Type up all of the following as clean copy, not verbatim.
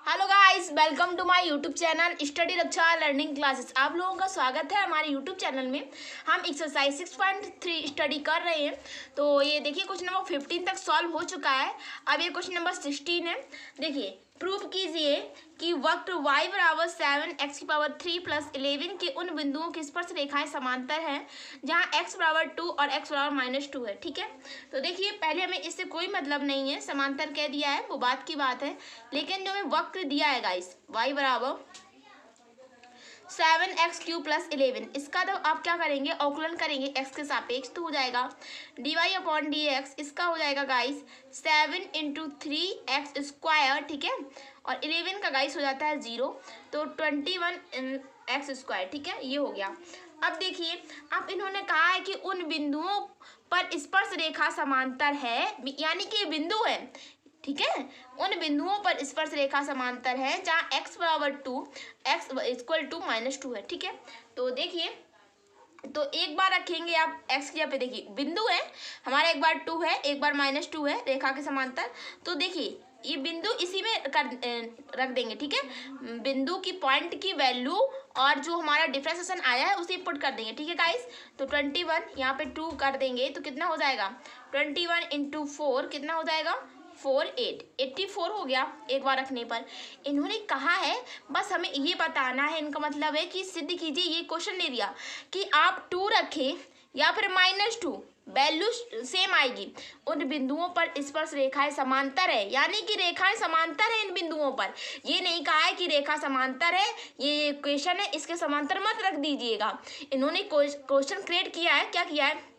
Hello guys, welcome to my YouTube channel study Raksha learning classes. आप लोगों का स्वागत है हमारे यूट्यूब चैनल में। हम एक्सरसाइज 6.3 स्टडी कर रहे हैं। तो ये देखिए क्वेश्चन नंबर 15 तक सॉल्व हो चुका है। अब ये क्वेश्चन नंबर 16 है। देखिए, प्रूव कीजिए कि वक्र y बराबर 7x³ प्लस 11 के उन बिंदुओं की स्पर्श रेखाएं समांतर हैं जहां x बराबर 2 और x बराबर -2 है। ठीक है, तो देखिए पहले हमें इससे कोई मतलब नहीं है, समांतर कह दिया है वो बात की बात है, लेकिन जो हमें वक्र दिया है गाइस y बराबर 7x³ प्लस 11, इसका तो आप क्या करेंगे, अवकलन करेंगे x के सापेक्ष, तो हो जाएगा dy/dx। इसका हो जाएगा गाइस 7 × 3x²। ठीक है, और 11 का गाइस हो जाता है 0, तो 21x²। ठीक है, ये हो गया। अब देखिए, अब इन्होंने कहा है कि उन बिंदुओं पर स्पर्श रेखा समांतर है, यानी कि ये बिंदु है। ठीक है, उन बिंदुओं पर स्पर्श रेखा समांतर है जहाँ x बराबर 2, x = -2 है। ठीक है, तो देखिए, तो एक बार रखेंगे आप x की जगह पे। देखिए बिंदु है हमारा, एक बार 2 है, एक बार -2 है रेखा के समांतर। तो देखिए ये बिंदु इसी में रख देंगे। ठीक है, बिंदु की पॉइंट की वैल्यू और जो हमारा डिफरेंशिएशन आया है उसे पुट कर देंगे। ठीक है गाइस, तो 21 यहाँ पे 2 कर देंगे तो कितना हो जाएगा, 21 × 4 कितना हो जाएगा, 84 हो गया एक बार रखने पर। इन्होंने कहा है बस हमें ये बताना है, इनका मतलब है कि सिद्ध कीजिए, ये क्वेश्चन ले दिया कि आप 2 रखें या फिर -2, वैल्यू सेम आएगी। उन बिंदुओं पर स्पर्श रेखाएं समांतर है, यानी कि रेखाएं समांतर है इन बिंदुओं पर। ये नहीं कहा है कि रेखा समांतर है, ये क्वेश्चन है, इसके समांतर मत रख दीजिएगा। इन्होंने क्वेश्चन क्रिएट किया है, क्या किया है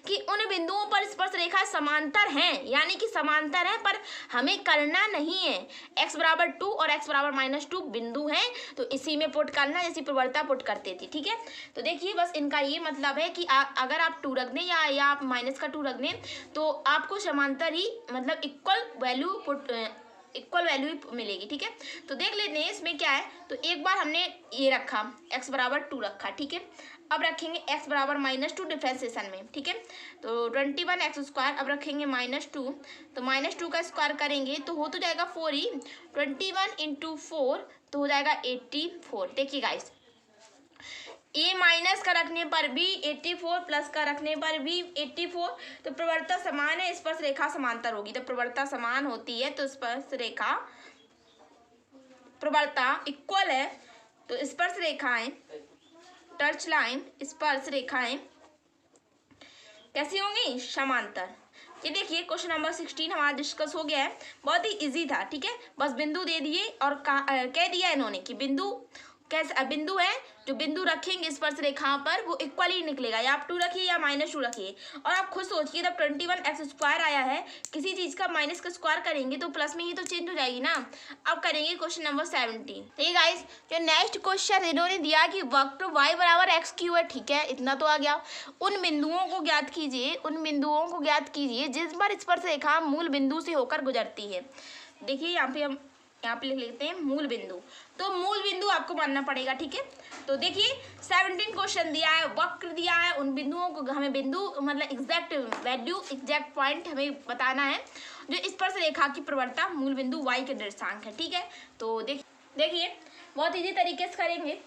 कि उन बिंदुओं पर स्पर्श रेखा समांतर हैं, यानी कि समांतर है, पर हमें करना नहीं है। x बराबर 2 और x बराबर -2 बिंदु हैं, तो इसी में पुट करना, जैसी प्रवृत्ता पुट करते थे। ठीक है, तो देखिए बस इनका ये मतलब है कि अगर आप 2 रख दें या आप -2 रख दें तो आपको समांतर ही मतलब इक्वल वैल्यू मिलेगी। ठीक है, तो देख लेते हैं इसमें क्या है। तो एक बार हमने ये रखा x बराबर 2 रखा। ठीक है, अब रखेंगे x बराबर -2 डिफरेंशिएशन में। ठीक है, तो 21x²। अब रखेंगे -2, तो -2 का स्क्वायर करेंगे तो हो तो जाएगा 4 ही, 21 × 4 तो हो जाएगा 84। देखिए गाइस, ए माइनस का रखने पर भी 84, प्लस का रखने पर भी 84, तो प्रवृत्ता समान है, स्पर्श रेखा समांतर होगी। तो प्रवृत्ता समान होती है तो स्पर्श रेखा, प्रवृत्ता इक्वल है तो स्पर्श रेखाएं, टच लाइन स्पर्श रेखाएं कैसी होंगी, समांतर। ये देखिए क्वेश्चन नंबर 16 हमारा डिस्कस हो गया है, बहुत ही इजी था। ठीक है, बस बिंदु दे दिए और कह दिया इन्होंने कि बिंदु कैसे बिंदु है, जो बिंदु रखेंगे स्पर्श रेखा पर वो इक्वल ही निकलेगा, या आप 2 रखिए या -2 रखिए। और आप खुद सोचिए, जब 21x² आया है, किसी चीज का माइनस का स्क्वायर करेंगे तो प्लस में ही तो चेंज हो जाएगी ना। अब करेंगे क्वेश्चन नंबर 17। ठीक है गाइस, जो नेक्स्ट क्वेश्चन इन्होंने दिया कि वक्र y बराबर x³ है। ठीक है, इतना तो आ गया। उन बिंदुओं को ज्ञात कीजिए, उन बिंदुओं को ज्ञात कीजिए जिस पर स्पर्श रेखा मूल बिंदु से होकर गुजरती है। देखिए यहाँ पे लिख लेते हैं मूल बिंदु, तो मूल बिंदु आपको मानना पड़ेगा। ठीक है, तो देखिए 17 क्वेश्चन दिया है, वक्र दिया है, उन बिंदुओं को हमें बिंदु मतलब एग्जैक्ट वैल्यू, एग्जैक्ट पॉइंट हमें बताना है जो स्पर्श रेखा की प्रवृत्ता मूल बिंदु y के निर्देशांक है। ठीक है, तो देखिए बहुत इजी तरीके से करेंगे।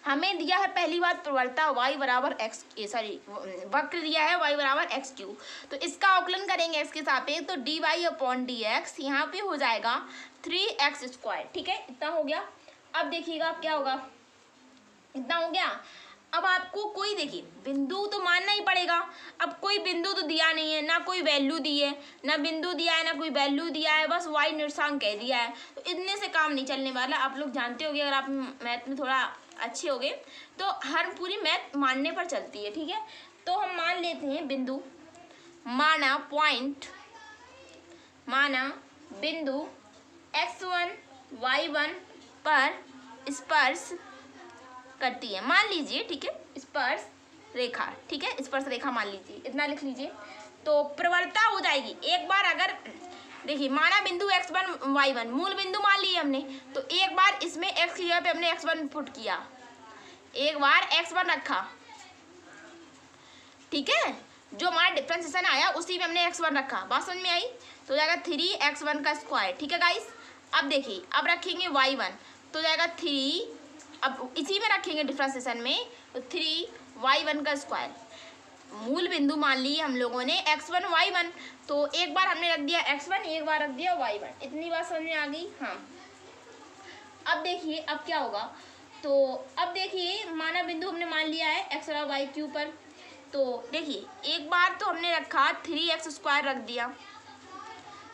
हमें दिया है पहली बात प्रवृत्ता y बराबर वक्र दिया है y बराबर x³, तो इसका अवकलन करेंगे x के सापेक्ष, तो dy/dx यहाँ पे हो जाएगा 3x²। ठीक है, इतना हो गया। अब देखिएगा अब क्या होगा, इतना हो गया। अब आपको कोई, देखिए बिंदु तो मानना ही पड़ेगा। अब कोई बिंदु तो दिया नहीं है, ना कोई वैल्यू दी है, ना बिंदु दिया है, ना कोई वैल्यू दिया है, बस y निर्देशांक कह दिया है, तो इतने से काम नहीं चलने वाला। आप लोग जानते होंगे, अगर आप मैथ में थोड़ा अच्छे हो गए तो हर पूरी मैथ मानने पर चलती है। ठीक है, तो हम मान लेते हैं बिंदु, माना पॉइंट, माना बिंदु x1 y1 पर स्पर्श करती है, मान लीजिए। ठीक है, स्पर्श रेखा, ठीक है, स्पर्श रेखा मान लीजिए, इतना लिख लीजिए। तो प्रवृत्ता हो जाएगी, एक बार अगर देखिए माना बिंदु x1 y1 मूल बिंदु मान लिए हमने, तो एक बार इसमें x की जगह पे हमने x1 पुट किया, एक बार x1 रखा। ठीक है, जो हमारा डिफरेंशिएशन आया उसी में हमने x1 रखा, बात समझ में आई, तो हो जाएगा 3x1 का स्क्वायर। ठीक है गाइस, अब देखिए, अब रखेंगे y1 तो जाएगा 3, अब इसी में रखेंगे डिफ्रेंसिएशन में तो 3y1 का स्क्वायर। मूल बिंदु मान लिए हम लोगों ने x1 y1, तो एक बार हमने रख दिया x1, एक बार रख दिया y1। इतनी बात समझ में आ गई? हाँ। अब देखिए अब क्या होगा, तो अब देखिए माना बिंदु हमने मान लिया है x और y के ऊपर, तो देखिए एक बार तो हमने रखा 3x² रख दिया,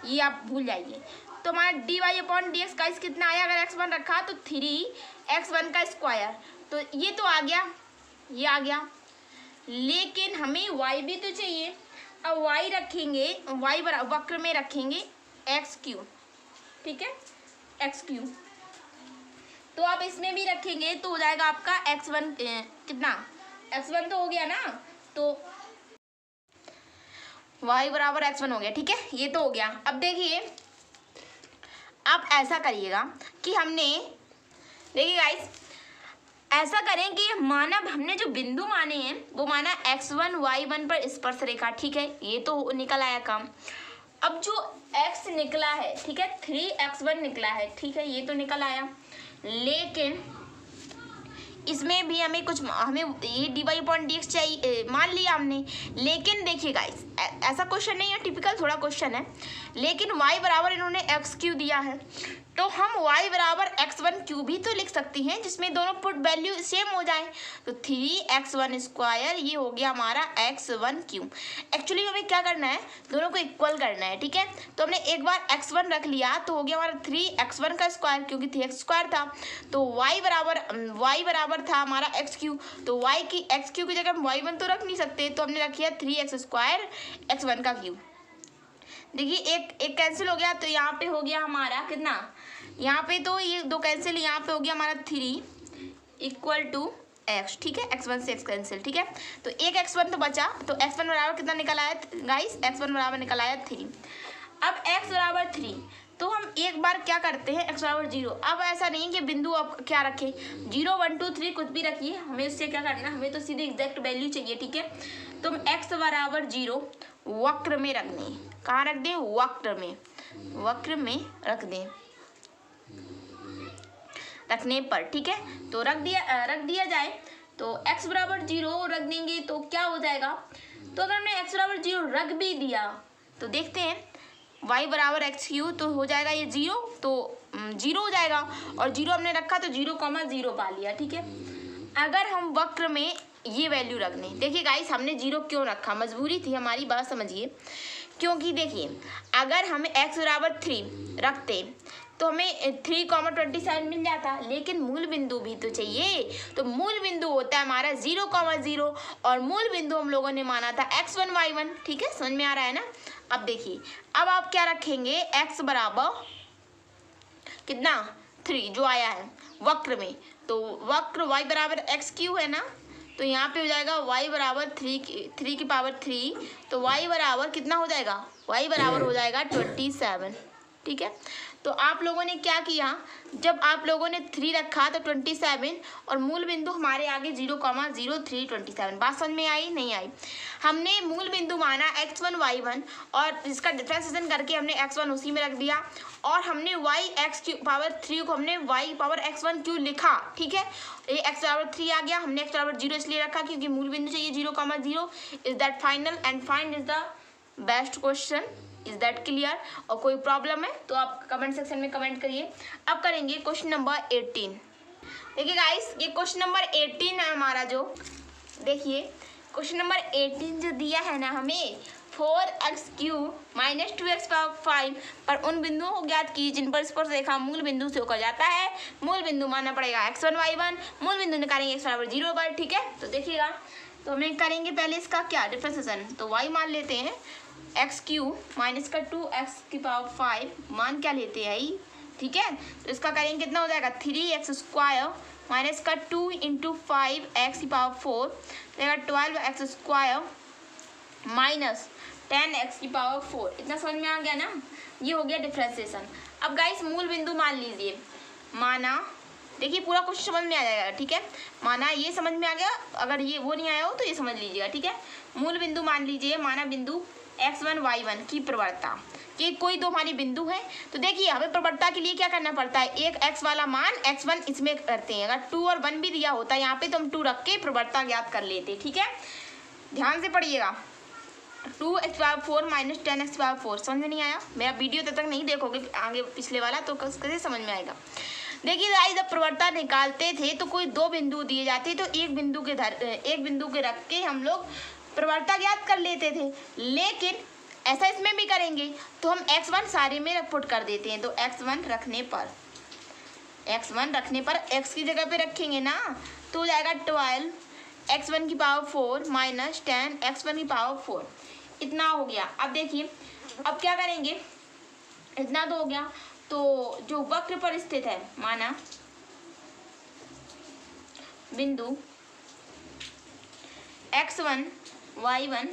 ये आप भूल जाइए। तो हमारा dy/dx का कितना आया, अगर x1 रखा तो 3x1 का स्क्वायर, तो ये तो आ गया, ये आ गया। लेकिन हमें y भी तो चाहिए। अब y रखेंगे, y वक्र में रखेंगे x3, ठीक है, x3। तो आप इसमें भी रखेंगे तो हो जाएगा आपका x1 कितना, x1 तो हो गया ना, तो y बराबर x1 हो गया, ठीक है, ये तो हो गया। अब देखिए आप ऐसा करिएगा कि हमने, देखिए गाइस ऐसा करें कि माना हमने जो बिंदु माने हैं वो माना x1 y1 पर स्पर्श रेखा, ठीक है, ये तो निकल आया काम। अब जो x निकला है, ठीक है, 3x1 निकला है, ठीक है, ये तो निकल आया। लेकिन इसमें भी हमें कुछ, हमें ये dy/dx चाहिए मान लिया हमने। लेकिन देखिए गाइस ऐसा क्वेश्चन नहीं है, टिपिकल थोड़ा क्वेश्चन है, लेकिन y बराबर इन्होंने x3 दिया है, तो हम y बराबर x1 भी तो लिख सकती हैं जिसमें दोनों पुट वैल्यू सेम हो जाए। तो 3x1² ये हो गया हमारा x1। एक्चुअली हमें क्या करना है, दोनों को इक्वल करना है, ठीक है। तो हमने एक बार x1 रख लिया तो हो गया हमारा 3x1 का स्क्वायर, क्योंकि 3x² था, तो y बराबर था हमारा x3, तो y की x3 की जगह हम y1 तो रख नहीं सकते, तो हमने रखी है 3x² x1 का क्यूब। देखिए एक कैंसिल हो गया, तो यहाँ पे हो गया हमारा कितना, यहाँ पे तो ये दो कैंसिल, यहाँ पे हो गया हमारा 3 = x, ठीक है, x1 से x कैंसिल, ठीक है। तो एक x1 तो बचा, तो x1 बराबर कितना निकल आया गाइस, x1 बराबर निकल आया 3। अब x बराबर 3, तो हम एक बार क्या करते हैं, x बराबर 0। अब ऐसा नहीं कि बिंदु अब क्या रखें, 0 1 2 3 कुछ भी रखिए, हमें उससे क्या करना, हमें तो सीधे एग्जैक्ट वैल्यू चाहिए, ठीक है। तो हम x बराबर 0 वक्र में रख दें, कहाँ रख दें, वक्र में रख दें, रखने पर, ठीक है। तो रख दिया जाए, तो x बराबर 0 रख देंगे तो क्या हो जाएगा, तो अगर हमने x बराबर 0 रख भी दिया तो देखते हैं y बराबर x3, तो हो जाएगा ये 0, तो 0 हो जाएगा, और 0 हमने रखा तो 0,0 पा लिया, ठीक है। अगर हम वक्र में ये वैल्यू रख दें, देखिए गाइस हमने 0 क्यों रखा, मजबूरी थी हमारी, बात समझिए। क्योंकि देखिए अगर हम x बराबर 3 रखते तो हमें 3,27 मिल जाता, लेकिन मूल बिंदु भी तो चाहिए। तो मूल बिंदु होता है हमारा 0,0, और मूल बिंदु हम लोगों ने माना था x1 y1, ठीक है, समझ में आ रहा है ना। अब देखिए अब आप क्या रखेंगे, x बराबर कितना 3 जो आया है वक्र में, तो वक्र y बराबर x3 है ना, तो यहाँ पे हो जाएगा y बराबर 3 की पावर 3, तो y बराबर कितना हो जाएगा, y बराबर हो जाएगा 27, ठीक है। तो आप लोगों ने क्या किया, जब आप लोगों ने 3 रखा तो 27, और मूल बिंदु हमारे आगे 0,0327, बात समझ में आई नहीं आई। हमने मूल बिंदु माना x1 y1, और इसका डिफ्रेंसिएशन करके हमने x1 उसी में रख दिया, और हमने y(x3) को हमने y(x1) लिखा, ठीक है। ये x बराबर 3 आ गया, हमने x बराबर 0 इसलिए रखा क्योंकि मूल बिंदु चाहिए 0,0। Is that final and find is the best question, is that clear. और कोई प्रॉब्लम है तो आप कमेंट सेक्शन में कमेंट करिए। अब करेंगे क्वेश्चन नंबर 18। देखिए गाइस ये क्वेश्चन नंबर 18 है हमारा, जो देखिए क्वेश्चन नंबर 18 जो दिया है ना हमें, 4x³ - 2x⁵ पर उन बिंदुओं को ज्ञात कीजिए जिन पर स्पर्श रेखा मूल बिंदु से होकर जाता है। मूल बिंदु मानना पड़ेगा x1 y1, मूल बिंदु निकालेंगे x बराबर 0 पर, ठीक है। तो देखिएगा, तो हमें करेंगे पहले इसका क्या डिफ्रेंसिएशन, तो y मान लेते हैं x³ - 2x⁵ मान क्या लेते हैं ही, ठीक है। तो इसका करेंगे कितना हो जाएगा, 3x² - 2 × 5x⁴, देगा 12x² - 10x⁴। इतना समझ में आ गया ना, ये हो गया डिफ्रेंसिएशन। अब गाइस मूल बिंदु मान लीजिए, माना देखिए पूरा कुछ समझ में आ जाएगा, ठीक है। माना ये समझ में आ गया, अगर ये वो नहीं आया हो तो ये समझ लीजिएगा, ठीक है। मूल बिंदु मान लीजिए, माना बिंदु x1 y1 की प्रवणता कि कोई दो हमारे बिंदु हैं। तो देखिए हमें प्रवणता के लिए क्या करना पड़ता है, एक x वाला मान x1 इसमें करते हैं। अगर 2 और 1 भी दिया होता है यहाँ पे तो हम 2 रख के प्रवणता ज्ञात कर लेते, ठीक है। ध्यान से पढ़िएगा, 2x⁴ माइनस 10x⁴। समझ में नहीं आया? मेरा वीडियो तब तक नहीं देखोगे आगे पिछले वाला तो कैसे समझ में आएगा। देखिए गाइस, जब प्रवणता निकालते थे तो कोई दो बिंदु दिए जाते तो एक बिंदु के रख के हम लोग प्रवणता ज्ञात कर लेते थे। लेकिन ऐसा इसमें भी करेंगे तो हम x1 सारे में पुट कर देते हैं। तो x1 रखने पर x की जगह पे रखेंगे ना तो हो जाएगा 12 x⁴ माइनस 10 x⁴। इतना हो गया। अब देखिए अब क्या करेंगे, इतना तो हो गया। तो जो वक्र पर स्थित है, माना बिंदु x1 y1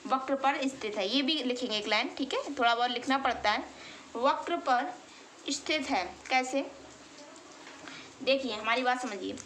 वक्र पर स्थित है, ये भी लिखेंगे एक लाइन, ठीक है। थोड़ा बहुत लिखना पड़ता है। वक्र पर स्थित है कैसे, देखिए हमारी बात समझिए।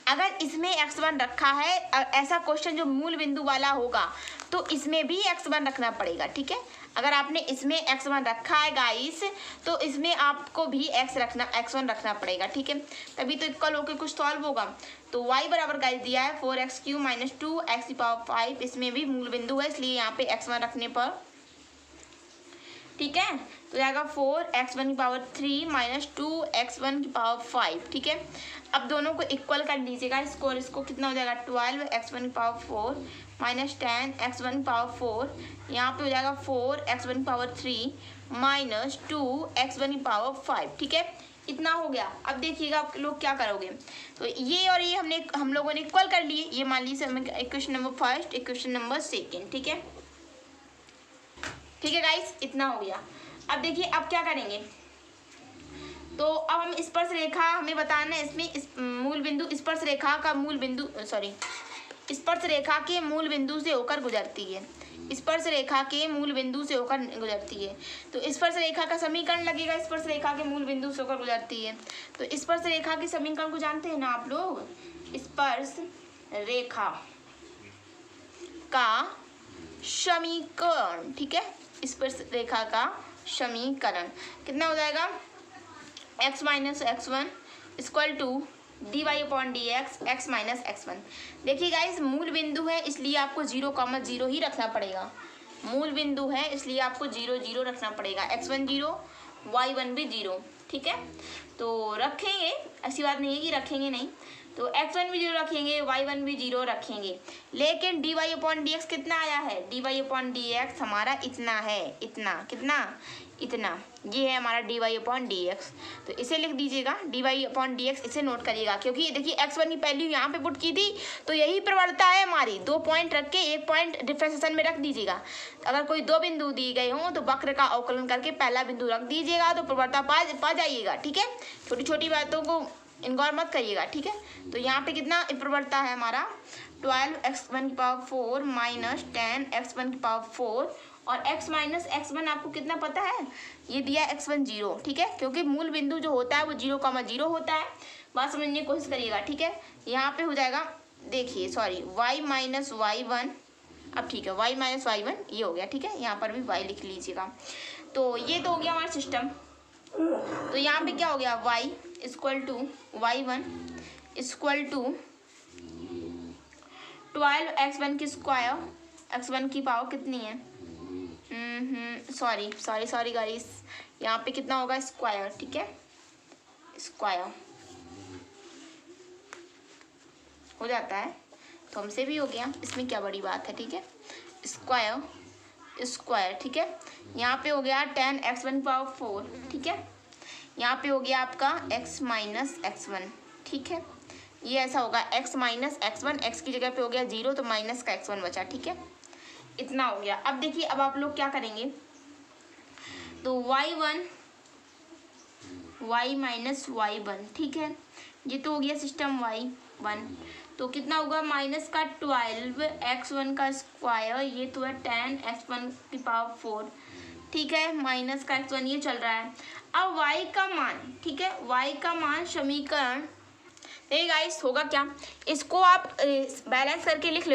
अगर इसमें x1 रखा है, ऐसा क्वेश्चन जो मूल बिंदु वाला होगा तो इसमें भी x1 रखना पड़ेगा, ठीक है। अगर आपने इसमें x1 रखा है गाइस तो इसमें आपको भी x1 रखना पड़ेगा, ठीक है। तभी तो इक्वल होकर कुछ सॉल्व होगा। तो y बराबर गाइस दिया है 4x³ माइनस 2x⁵। इसमें भी मूल बिंदु है इसलिए यहाँ पे x1 रखने पर, ठीक है, तो जाएगा 4x⁴ माइनस 2x⁵, ठीक है। अब दोनों को इक्वल कर लीजिएगा, इसको कितना हो जाएगा 12x⁴ माइनस 10x⁴। यहाँ पे हो जाएगा 4x⁴ माइनस 2x⁵, ठीक है। इतना हो गया। अब देखिएगा आप लोग क्या करोगे, तो ये और ये हम लोगों ने इक्वल कर लिए। ये मान लीजिए equation number first, equation number second, ठीक है। ठीक है गाइस, इतना हो गया। अब देखिए अब क्या करेंगे, तो अब हम स्पर्श रेखा हमें बताना है। इसमें मूल बिंदु स्पर्श रेखा के मूल बिंदु से होकर गुजरती है। स्पर्श रेखा के मूल बिंदु से होकर गुजरती है तो स्पर्श रेखा का समीकरण लगेगा। स्पर्श रेखा के मूल बिंदु से होकर गुजरती है तो स्पर्श रेखा के समीकरण को जानते हैं ना आप लोग। स्पर्श रेखा का समीकरण, ठीक है। स्पर्श रेखा का समीकरण कितना हो जाएगा, x minus x1 equal to dy/dx x minus x1। देखिए गाइस, मूल बिंदु है इसलिए आपको 0,0 ही रखना पड़ेगा। मूल बिंदु है इसलिए आपको 0 0 रखना पड़ेगा। x1 0, y1 भी 0, ठीक है। तो रखेंगे, ऐसी बात नहीं है कि रखेंगे नहीं। तो x1 भी 0 रखेंगे, y1 भी 0 रखेंगे। लेकिन dy/dx कितना आया है, dy/dx हमारा इतना है, इतना ये है हमारा dy/dx। तो इसे लिख दीजिएगा dy/dx, इसे नोट करिएगा क्योंकि देखिए x1 की वैल्यू यहाँ पे पुट की थी तो यही प्रवणता है हमारी। 2 पॉइंट रख के 1 पॉइंट डिफरेंशिएशन में रख दीजिएगा। अगर कोई 2 बिंदु दिए गए हों तो वक्र का अवकलन करके पहला बिंदु रख दीजिएगा तो प्रवणता पा जाइएगा, ठीक है। छोटी छोटी बातों को इनगौर मत करिएगा, ठीक है। तो यहाँ पे कितना प्रवणता है हमारा 12x⁴ माइनस 10x⁴ और x माइनस x1 आपको कितना पता है, ये दिया x1 0, ठीक है। क्योंकि मूल बिंदु जो होता है वो 0,0 होता है। बात समझने की कोशिश करिएगा, ठीक है। यहाँ पे हो जाएगा, देखिए सॉरी, y माइनस y1, अब ठीक है y माइनस y1 ये हो गया, ठीक है। यहाँ पर भी y लिख लीजिएगा। तो ये तो हो गया हमारा सिस्टम। तो यहाँ पे क्या हो गया, y equal to y1 equal to 12x1 की स्क्वायर, x1 की पावर कितनी है, सॉरी गाइस, यहाँ पे कितना होगा स्क्वायर, ठीक है। स्क्वायर हो जाता है तो हमसे भी हो गया, इसमें क्या बड़ी बात है, ठीक है। स्क्वायर, ठीक है। यहाँ पे हो गया 10x⁴, ठीक है। यहाँ पे हो गया आपका x माइनस x1, ठीक है। ये ऐसा होगा x माइनस x1, x की जगह पे हो गया 0 तो माइनस का x1 बचा, ठीक है। इतना हो गया। अब देखिए अब आप लोग क्या करेंगे, तो y माइनस y1, ठीक है। ये तो हो गया सिस्टम y1। तो कितना होगा, माइनस का 12x1 का स्क्वायर, ये तो है 10x⁴, ठीक है, माइनस का x1 ये चल रहा है। अब y का मान, ठीक है, y का मान समीकरण नहीं गाइस, होगा क्या, इसको आप बैलेंस करके लिख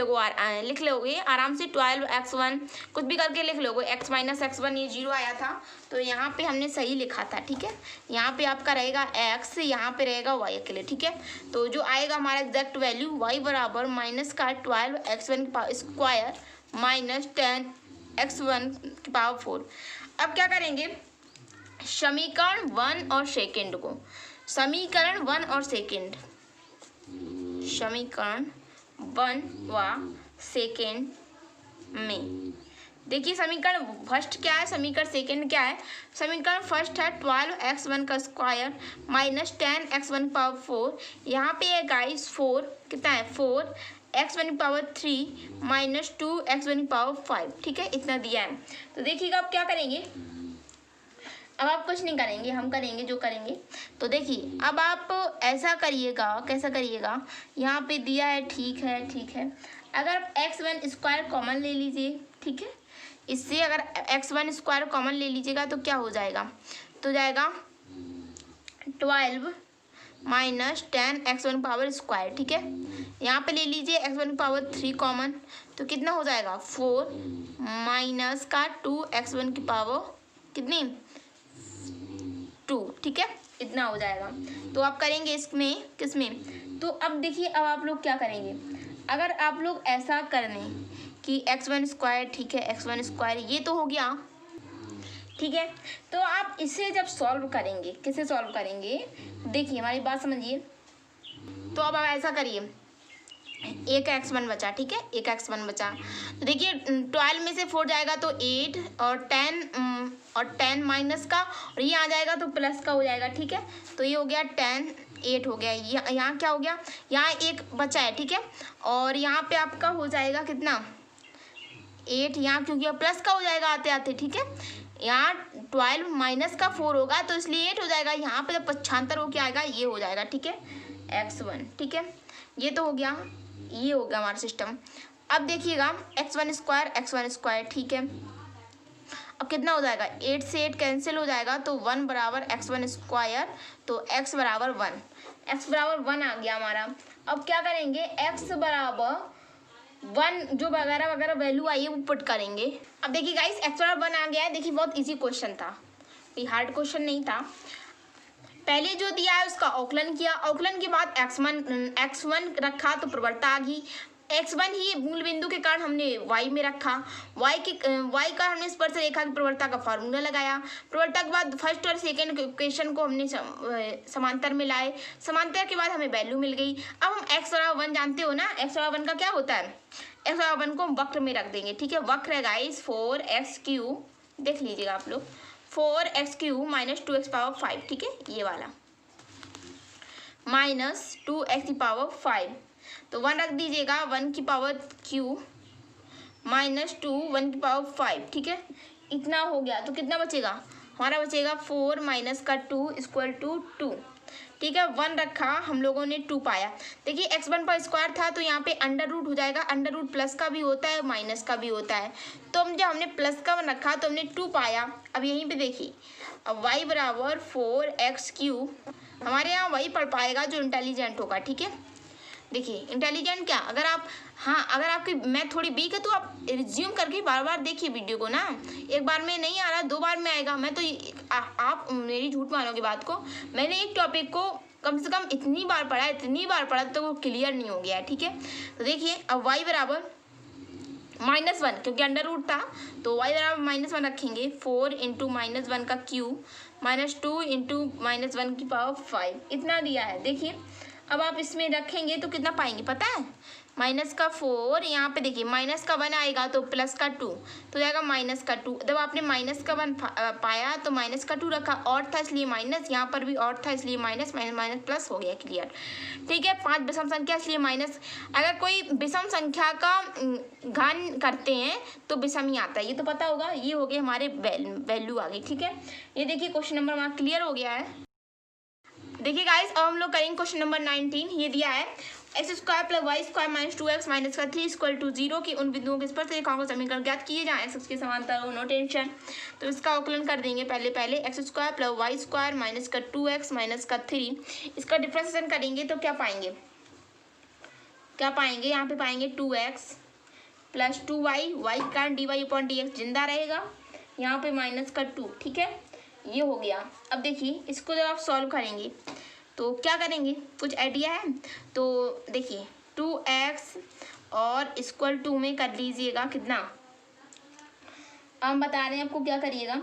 लोगे आराम से। 12x1 कुछ भी करके लिख लोगे, x माइनस x1 ये 0 आया था तो यहाँ पे हमने सही लिखा था, ठीक है। यहाँ पे आपका रहेगा x, यहाँ पे रहेगा y अकेले, ठीक है। तो जो आएगा हमारा एग्जैक्ट वैल्यू y बराबर माइनस का 12x1 स्क्वायर माइनस 10x1 की पावर 4। अब क्या करेंगे, समीकरण 1 और सेकेंड को, समीकरण 1 और सेकेंड, समीकरण 1 व सेकेंड में देखिए, समीकरण फर्स्ट क्या है, समीकरण सेकेंड क्या है। समीकरण फर्स्ट है 12x1 का स्क्वायर माइनस 10x1 पावर 4। यहाँ पे है गाइस 4 कितना है, 4x1 power 3 minus 2x1 power 5, ठीक है, इतना दिया है। तो देखिएगा आप क्या करेंगे, अब आप कुछ नहीं करेंगे, हम करेंगे जो करेंगे। तो देखिए अब आप ऐसा करिएगा, कैसा करिएगा, यहाँ पे दिया है, ठीक है, ठीक है। अगर x1 स्क्वायर कॉमन ले लीजिए, ठीक है, इससे अगर x1 स्क्वायर कॉमन ले लीजिएगा तो क्या हो जाएगा, तो जाएगा 12 माइनस 10x1 पावर स्क्वायर, ठीक है। यहाँ पे ले लीजिए x1 पावर 3 कॉमन, तो कितना हो जाएगा 4 माइनस का 2x1 की पावर कितनी 2, ठीक है, इतना हो जाएगा। तो आप करेंगे इसमें किसमें, तो अब देखिए अब आप लोग क्या करेंगे, अगर आप लोग ऐसा कर लें कि x1 स्क्वायर, ठीक है, x1 स्क्वायर ये तो हो गया, ठीक है। तो आप इसे जब सॉल्व करेंगे, किसे सॉल्व करेंगे, देखिए हमारी बात समझिए। तो अब आप ऐसा करिए, एक x1 बचा, ठीक है, एक x1 बचा, तो देखिए 12 में से 4 जाएगा तो 8 और 10 माइनस का और ये आ जाएगा तो प्लस का हो जाएगा, ठीक है। तो ये हो गया 10, 8 हो गया, यहाँ क्या हो गया, यहाँ एक बचा है, ठीक है। और यहाँ पे आपका हो जाएगा कितना 8, यहाँ क्योंकि प्लस का हो जाएगा आते आते, ठीक है। यहाँ 12 माइनस का 4 होगा तो इसलिए 8 हो जाएगा, यहाँ पे जब 75 होके आएगा ये हो जाएगा, ठीक है, x1, ठीक है। ये तो हो गया, ये हो गया हमारा सिस्टम। अब देखिएगा x1 स्क्वायर, ठीक है। अब कितना हो जाएगा, 8 से 8 कैंसिल हो जाएगा तो 1 बराबर x1 स्क्वायर, तो x बराबर 1, x बराबर 1 आ गया हमारा। अब क्या करेंगे, x बराबर 1 जो वगैरह वगैरह वैल्यू आई है वो पुट करेंगे। अब देखिए गाइस x बराबर 1 आ गया है, देखिए बहुत इजी क्वेश्चन था, कोई हार्ड क्वेश्चन नहीं था। पहले जो दिया है उसका औकलन किया, औकलन के बाद x1 रखा तो प्रवणता आ गई, x1 ही मूल बिंदु के कारण हमने y में रखा, y का हमने स्पर्श रेखा की प्रवणता का फार्मूला लगाया, प्रवणता के बाद फर्स्ट और सेकंड इक्वेशन को हमने समांतर में लाए, समांतर के बाद हमें वैल्यू मिल गई। अब हम x बराबर 1 जानते हो ना, x बराबर 1 का क्या होता है, x बराबर 1 को हम वक्र में रख देंगे, ठीक है। वक्र है गाइस 4x3, देख लीजिएगा आप लोग, 4x3 माइनस 2x पावर 5, ठीक है, ये वाला माइनस 2x की पावर 5, तो 1 रख दीजिएगा, 1 की पावर q माइनस 2 1 की पावर 5, ठीक है, इतना हो गया। तो कितना बचेगा, हमारा बचेगा 4 माइनस का 2 इक्वल टू 2, ठीक है। 1 रखा, हम लोगों ने 2 पाया। देखिए x1 पर स्क्वायर था तो यहाँ पे अंडर रूट हो जाएगा, अंडर रूट प्लस का भी होता है माइनस का भी होता है, तो हम जब हमने प्लस का 1 रखा तो हमने 2 पाया। अब यहीं पे देखिए, अब y बराबर 4x3, हमारे यहाँ वही पढ़ पाएगा जो इंटेलिजेंट होगा, ठीक है। देखिए इंटेलिजेंट क्या, अगर आप, हाँ अगर आपकी मैथ थोड़ी वीक है तो आप रिज्यूम करके बार बार देखिए वीडियो को ना, एक बार में नहीं आ रहा 2 बार में आएगा। मैं तो आप मेरी झूठ मानोगे बात को, मैंने एक टॉपिक को कम से कम इतनी बार पढ़ा तो वो क्लियर नहीं हो गया है, ठीक है। तो देखिए अब y बराबर -1, क्योंकि अंडर रूट था तो y बराबर -1 रखेंगे, 4 इंटू -1 का क्यूब माइनस 2 इंटू -1 की पावर 5, इतना दिया है। देखिए अब आप इसमें रखेंगे तो कितना पाएंगे पता है, माइनस का 4, यहाँ पे देखिए माइनस का 1 आएगा तो प्लस का 2 तो जाएगा माइनस का 2। जब आपने माइनस का 1 पाया तो माइनस का 2 रखा, और था इसलिए माइनस, यहाँ पर भी और था इसलिए माइनस, माइनस प्लस हो गया, क्लियर, ठीक है। 5 विषम संख्या इसलिए माइनस, अगर कोई विषम संख्या का घन करते हैं तो विषम ही आता है, ये तो पता होगा। ये हो गए हमारे वैल्यू आ गई, ठीक है। ये देखिए क्वेश्चन नंबर हमारा क्लियर हो गया है। देखिए गाइस अब हम लोग करेंगे क्वेश्चन नंबर 19, ये दिया है X square plus Y square minus 2x minus का 3 इक्वल टू 0 की उन बिंदुओं के स्पर्श रेखाओं का समीकरण ज्ञात कीजिए जहाँ एक्स के समांतर हो। नो टेंशन, तो इसका अवकलन कर देंगे। पहले X square plus Y square minus का 2x माइनस का 3, इसका डिफरेंशिएशन करेंगे तो क्या पाएंगे यहाँ पे पाएंगे 2x प्लस 2y, वाई का dy अपॉन dx जिंदा रहेगा, यहाँ पे माइनस का 2। ठीक है, ये हो गया। अब देखिए इसको जब आप सॉल्व करेंगे तो क्या करेंगे, कुछ आइडिया है? तो देखिए 2x और इक्वल टू में कर लीजिएगा कितना, हम बता रहे हैं आपको क्या करिएगा,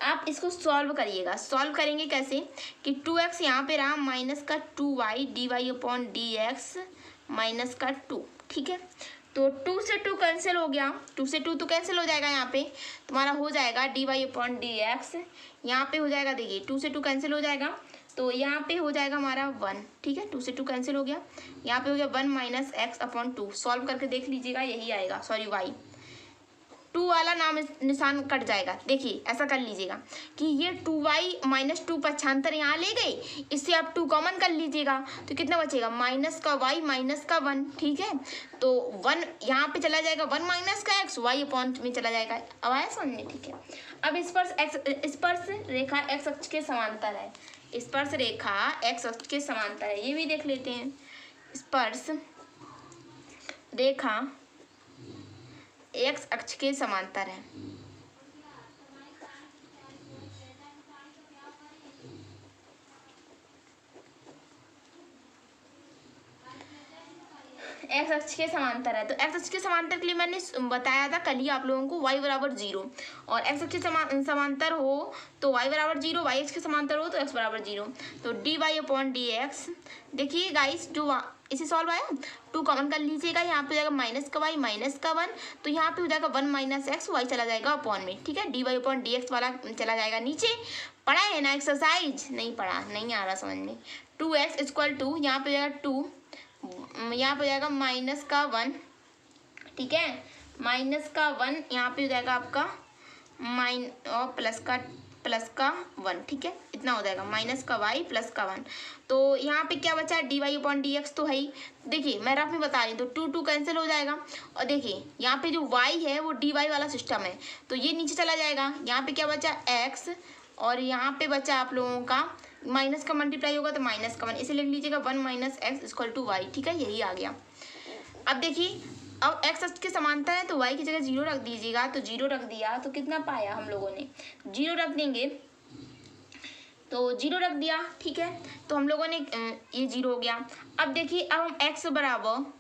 आप इसको सॉल्व करिएगा। सॉल्व करेंगे कैसे कि 2x यहाँ पे रहा माइनस का 2y dy upon dx minus का 2। ठीक है, तो 2 से 2 कैंसिल हो गया, 2 से 2 तो कैंसिल हो जाएगा, यहाँ पे तुम्हारा हो जाएगा dy अपॉन dx, यहाँ पे हो जाएगा, देखिए 2 से 2 कैंसिल हो जाएगा तो यहाँ पे हो जाएगा हमारा 1। ठीक है, 2 से 2 कैंसिल हो गया, यहाँ पे हो गया 1 माइनस एक्स अपॉन 2। सॉल्व करके देख लीजिएगा, यही आएगा, सॉरी y 2 वाला नाम निशान कट जाएगा। देखिए ऐसा कर लीजिएगा कि ये 2y माइनस 2 पक्षांतर यहाँ ले गए, इससे आप 2 कॉमन कर लीजिएगा तो कितना बचेगा, माइनस का y माइनस का 1। ठीक है, तो 1 यहाँ पे चला जाएगा, 1 माइनस का x y अपॉन में चला जाएगा। अब आया समझ में? ठीक है, अब स्पर्श रेखा x अक्ष के समांतर है, स्पर्श रेखा x अक्ष के समांतर है, ये भी देख लेते हैं। स्पर्श रेखा x अक्ष के समांतर है, एक्स अक्ष के समांतर है। तो एक्स अक्ष के समांतर के लिए मैंने बताया था कल ही आप लोगों को y बराबर 0, और एक्स अक्ष के समांतर हो तो y बराबर 0, वाई अक्ष के समांतर हो तो x बराबर 0। तो dy अपॉन dx, देखिए गाइस जो इसे सॉल्व आया, 2 कॉमन कर लीजिएगा, यहाँ पे हो जाएगा माइनस का y माइनस का 1, तो यहाँ पे हो जाएगा 1 माइनस एक्स, वाई चला जाएगा अपॉन में। ठीक है, dy अपॉन dx वाला चला जाएगा नीचे। पढ़ा है ना एक्सरसाइज? नहीं पढ़ा, नहीं आ रहा समझ में। 2x इक्वल टू यहाँ पे हो जाएगा 2, यहाँ पे हो जाएगा माइनस का 1। ठीक है, माइनस का 1 यहाँ पे हो जाएगा आपका और प्लस का 1। ठीक है, इतना हो जाएगा माइनस का y प्लस का 1। तो यहाँ पे क्या बचा, dy अपॉन dx तो है ही। देखिए मैं रफ में बता रही हूँ, तो 2 कैंसिल हो जाएगा, और देखिए यहाँ पे जो y है वो dy वाला सिस्टम है, तो ये नीचे चला जाएगा। यहाँ पे क्या बचा, x, और यहाँ पे बचा आप लोगों का माइनस का मल्टीप्लाई होगा तो माइनस का 1, इसे लिख लीजिएगा 1 minus X equal to Y. ठीक है, यही आ गया। अब देखिए अब एक्स अक्ष के समांतर है तो y की जगह 0 रख दीजिएगा, तो 0 रख दिया तो कितना पाया हम लोगों ने, 0 रख देंगे तो 0 रख दिया। ठीक है, तो हम लोगों ने ये 0 हो गया। अब देखिए अब हम x बराबर,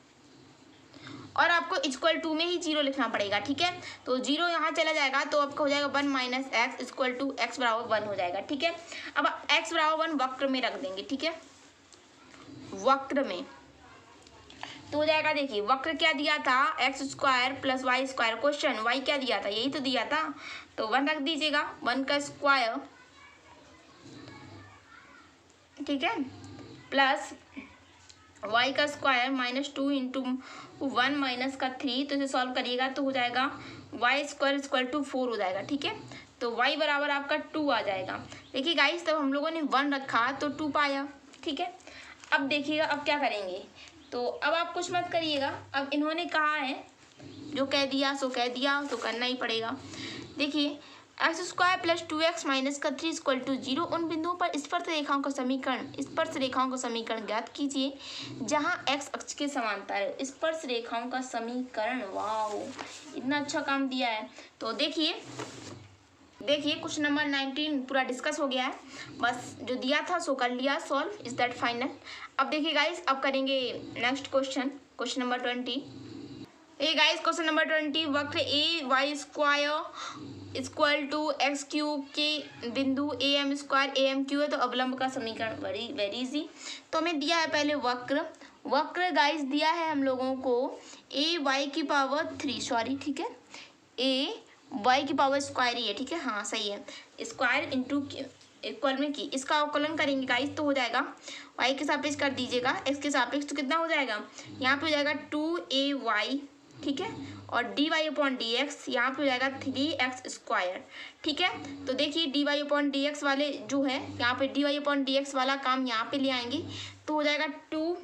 और आपको इक्वल टू में ही 0 लिखना पड़ेगा। ठीक है, तो 0 यहाँ चला जाएगा तो आपका हो जाएगा 1 minus X equal to X बराबर 1 हो जाएगा। ठीक है, अब x बराबर 1 वक्र में रख देंगे। ठीक है, वक्र में तो हो जाएगा, देखिए वक्र क्या दिया था, X square plus Y square, question y क्या दिया था, यही तो दिया था, तो 1 रख दीजिएगा, 1 का स्क्वायर। ठीक है, प्लस y का स्क्वायर माइनस 2 इंटू 1 माइनस का 3, तो इसे सॉल्व करिएगा तो हो जाएगा y स्क्वायर इक्वल टू 4 हो जाएगा। ठीक है, तो y बराबर आपका 2 आ जाएगा। देखिए गाइस तब हम लोगों ने 1 रखा तो 2 पाया। ठीक है, अब देखिएगा अब क्या करेंगे, तो अब आप कुछ मत करिएगा, अब इन्होंने कहा है जो कह दिया सो कह दिया, तो करना ही पड़ेगा। देखिए x square plus 2x minus का 3 इक्वल टू 0 उन बिंदुओं पर स्पर्श रेखाओं का समीकरण ज्ञात कीजिए जहां x अक्ष के समांतर है। स्पर्श रेखाओं का समीकरण, वाओ इतना अच्छा काम दिया है। तो देखिए क्वेश्चन नंबर 19 पूरा डिस्कस हो गया है, बस जो दिया था सो कर लिया सॉल्व, इज दैट फाइनल। अब देखिए गाइस अब करेंगे नेक्स्ट क्वेश्चन नंबर 20। ये गाइस क्वेश्चन नंबर 20, वक्र a y square equal to x cube के बिंदु a m square a m cube है, तो अवलंब का समीकरण, वेरी इजी। तो हमें दिया है पहले वक्र गाइस दिया है हम लोगों को ए वाई की पावर 3, सॉरी ठीक है, ए वाई की पावर स्क्वायर ही है। ठीक है, हाँ सही है, स्क्वायर इंटू इक्वल में की, इसका अवकलन करेंगे गाइस तो हो जाएगा y के सापेक्ष कर दीजिएगा, x के सापेक्ष, तो कितना हो जाएगा, यहाँ पे हो जाएगा 2ay। ठीक है, और dy अपॉन डी एक्स यहाँ पे हो जाएगा 3x स्क्वायर। ठीक है, तो देखिए dy अपॉन डी एक्स वाले जो है यहाँ पे dy अपॉन डी एक्स वाला काम यहाँ पे ले आएंगे तो हो जाएगा 2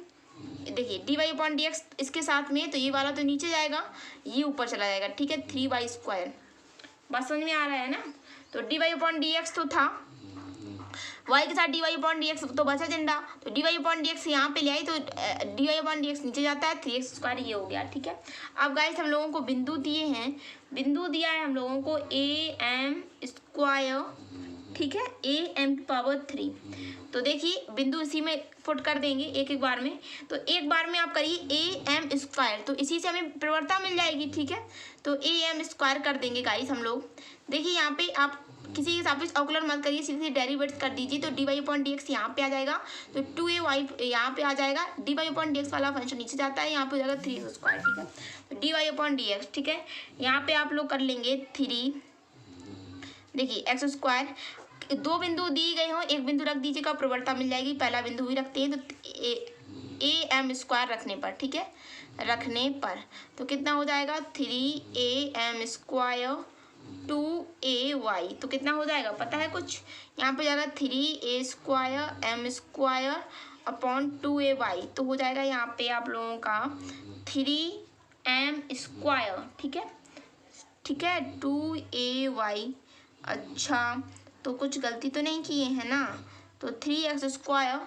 देखिए D Y upon D X इसके साथ में, तो ये वाला तो नीचे जाएगा, ये ऊपर चला जाएगा, ठीक है। 3y², बात समझ में आ रहा है ना। तो D Y upon D X तो था, y के साथ D Y upon D X तो बचा झंडा, तो D Y upon D X यहाँ पे ले आई, तो D Y upon D X नीचे जाता है, 3x² ये हो गया, ठीक है। अब गाइस हम लोगों को बिंदु दिए हैं, बिंदु दिया है हम लोगों को am², ठीक है, am⁻3। तो देखिए बिंदु इसी में फुट कर देंगे एक एक बार में, तो एक बार में आप करिए am², तो इसी से हमें प्रवृत्ता मिल जाएगी, ठीक है। तो am² कर देंगे गाइस हम लोग। देखिए यहाँ पे आप किसी के सापेक्ष अवकलन मत करिए, सीधे डेरिवेटिव कर दीजिए, तो D Y upon D X यहाँ पे आ जाएगा, तो 2ay यहाँ पे आ जाएगा, D Y upon D X वाला फंक्शन नीचे जाता है, यहाँ पे हो जाएगा 3x², ठीक है। तो D Y upon D X, ठीक है, यहाँ पे आप लोग कर लेंगे 3, देखिए x², दो बिंदु दी गए हों, एक बिंदु रख दीजिएगा, प्रवृत्ता मिल जाएगी, पहला बिंदु भी रखते हैं, तो am² रखने पर, ठीक है, रखने पर तो कितना हो जाएगा 3am² 2ay, तो कितना हो जाएगा पता है कुछ, यहाँ पे जाएगा 3a² m² अपॉन 2ay, तो हो जाएगा यहाँ पे आप लोगों का 3m², ठीक है, ठीक है, 2ay। अच्छा तो कुछ गलती तो नहीं किए हैं ना, तो 3x²,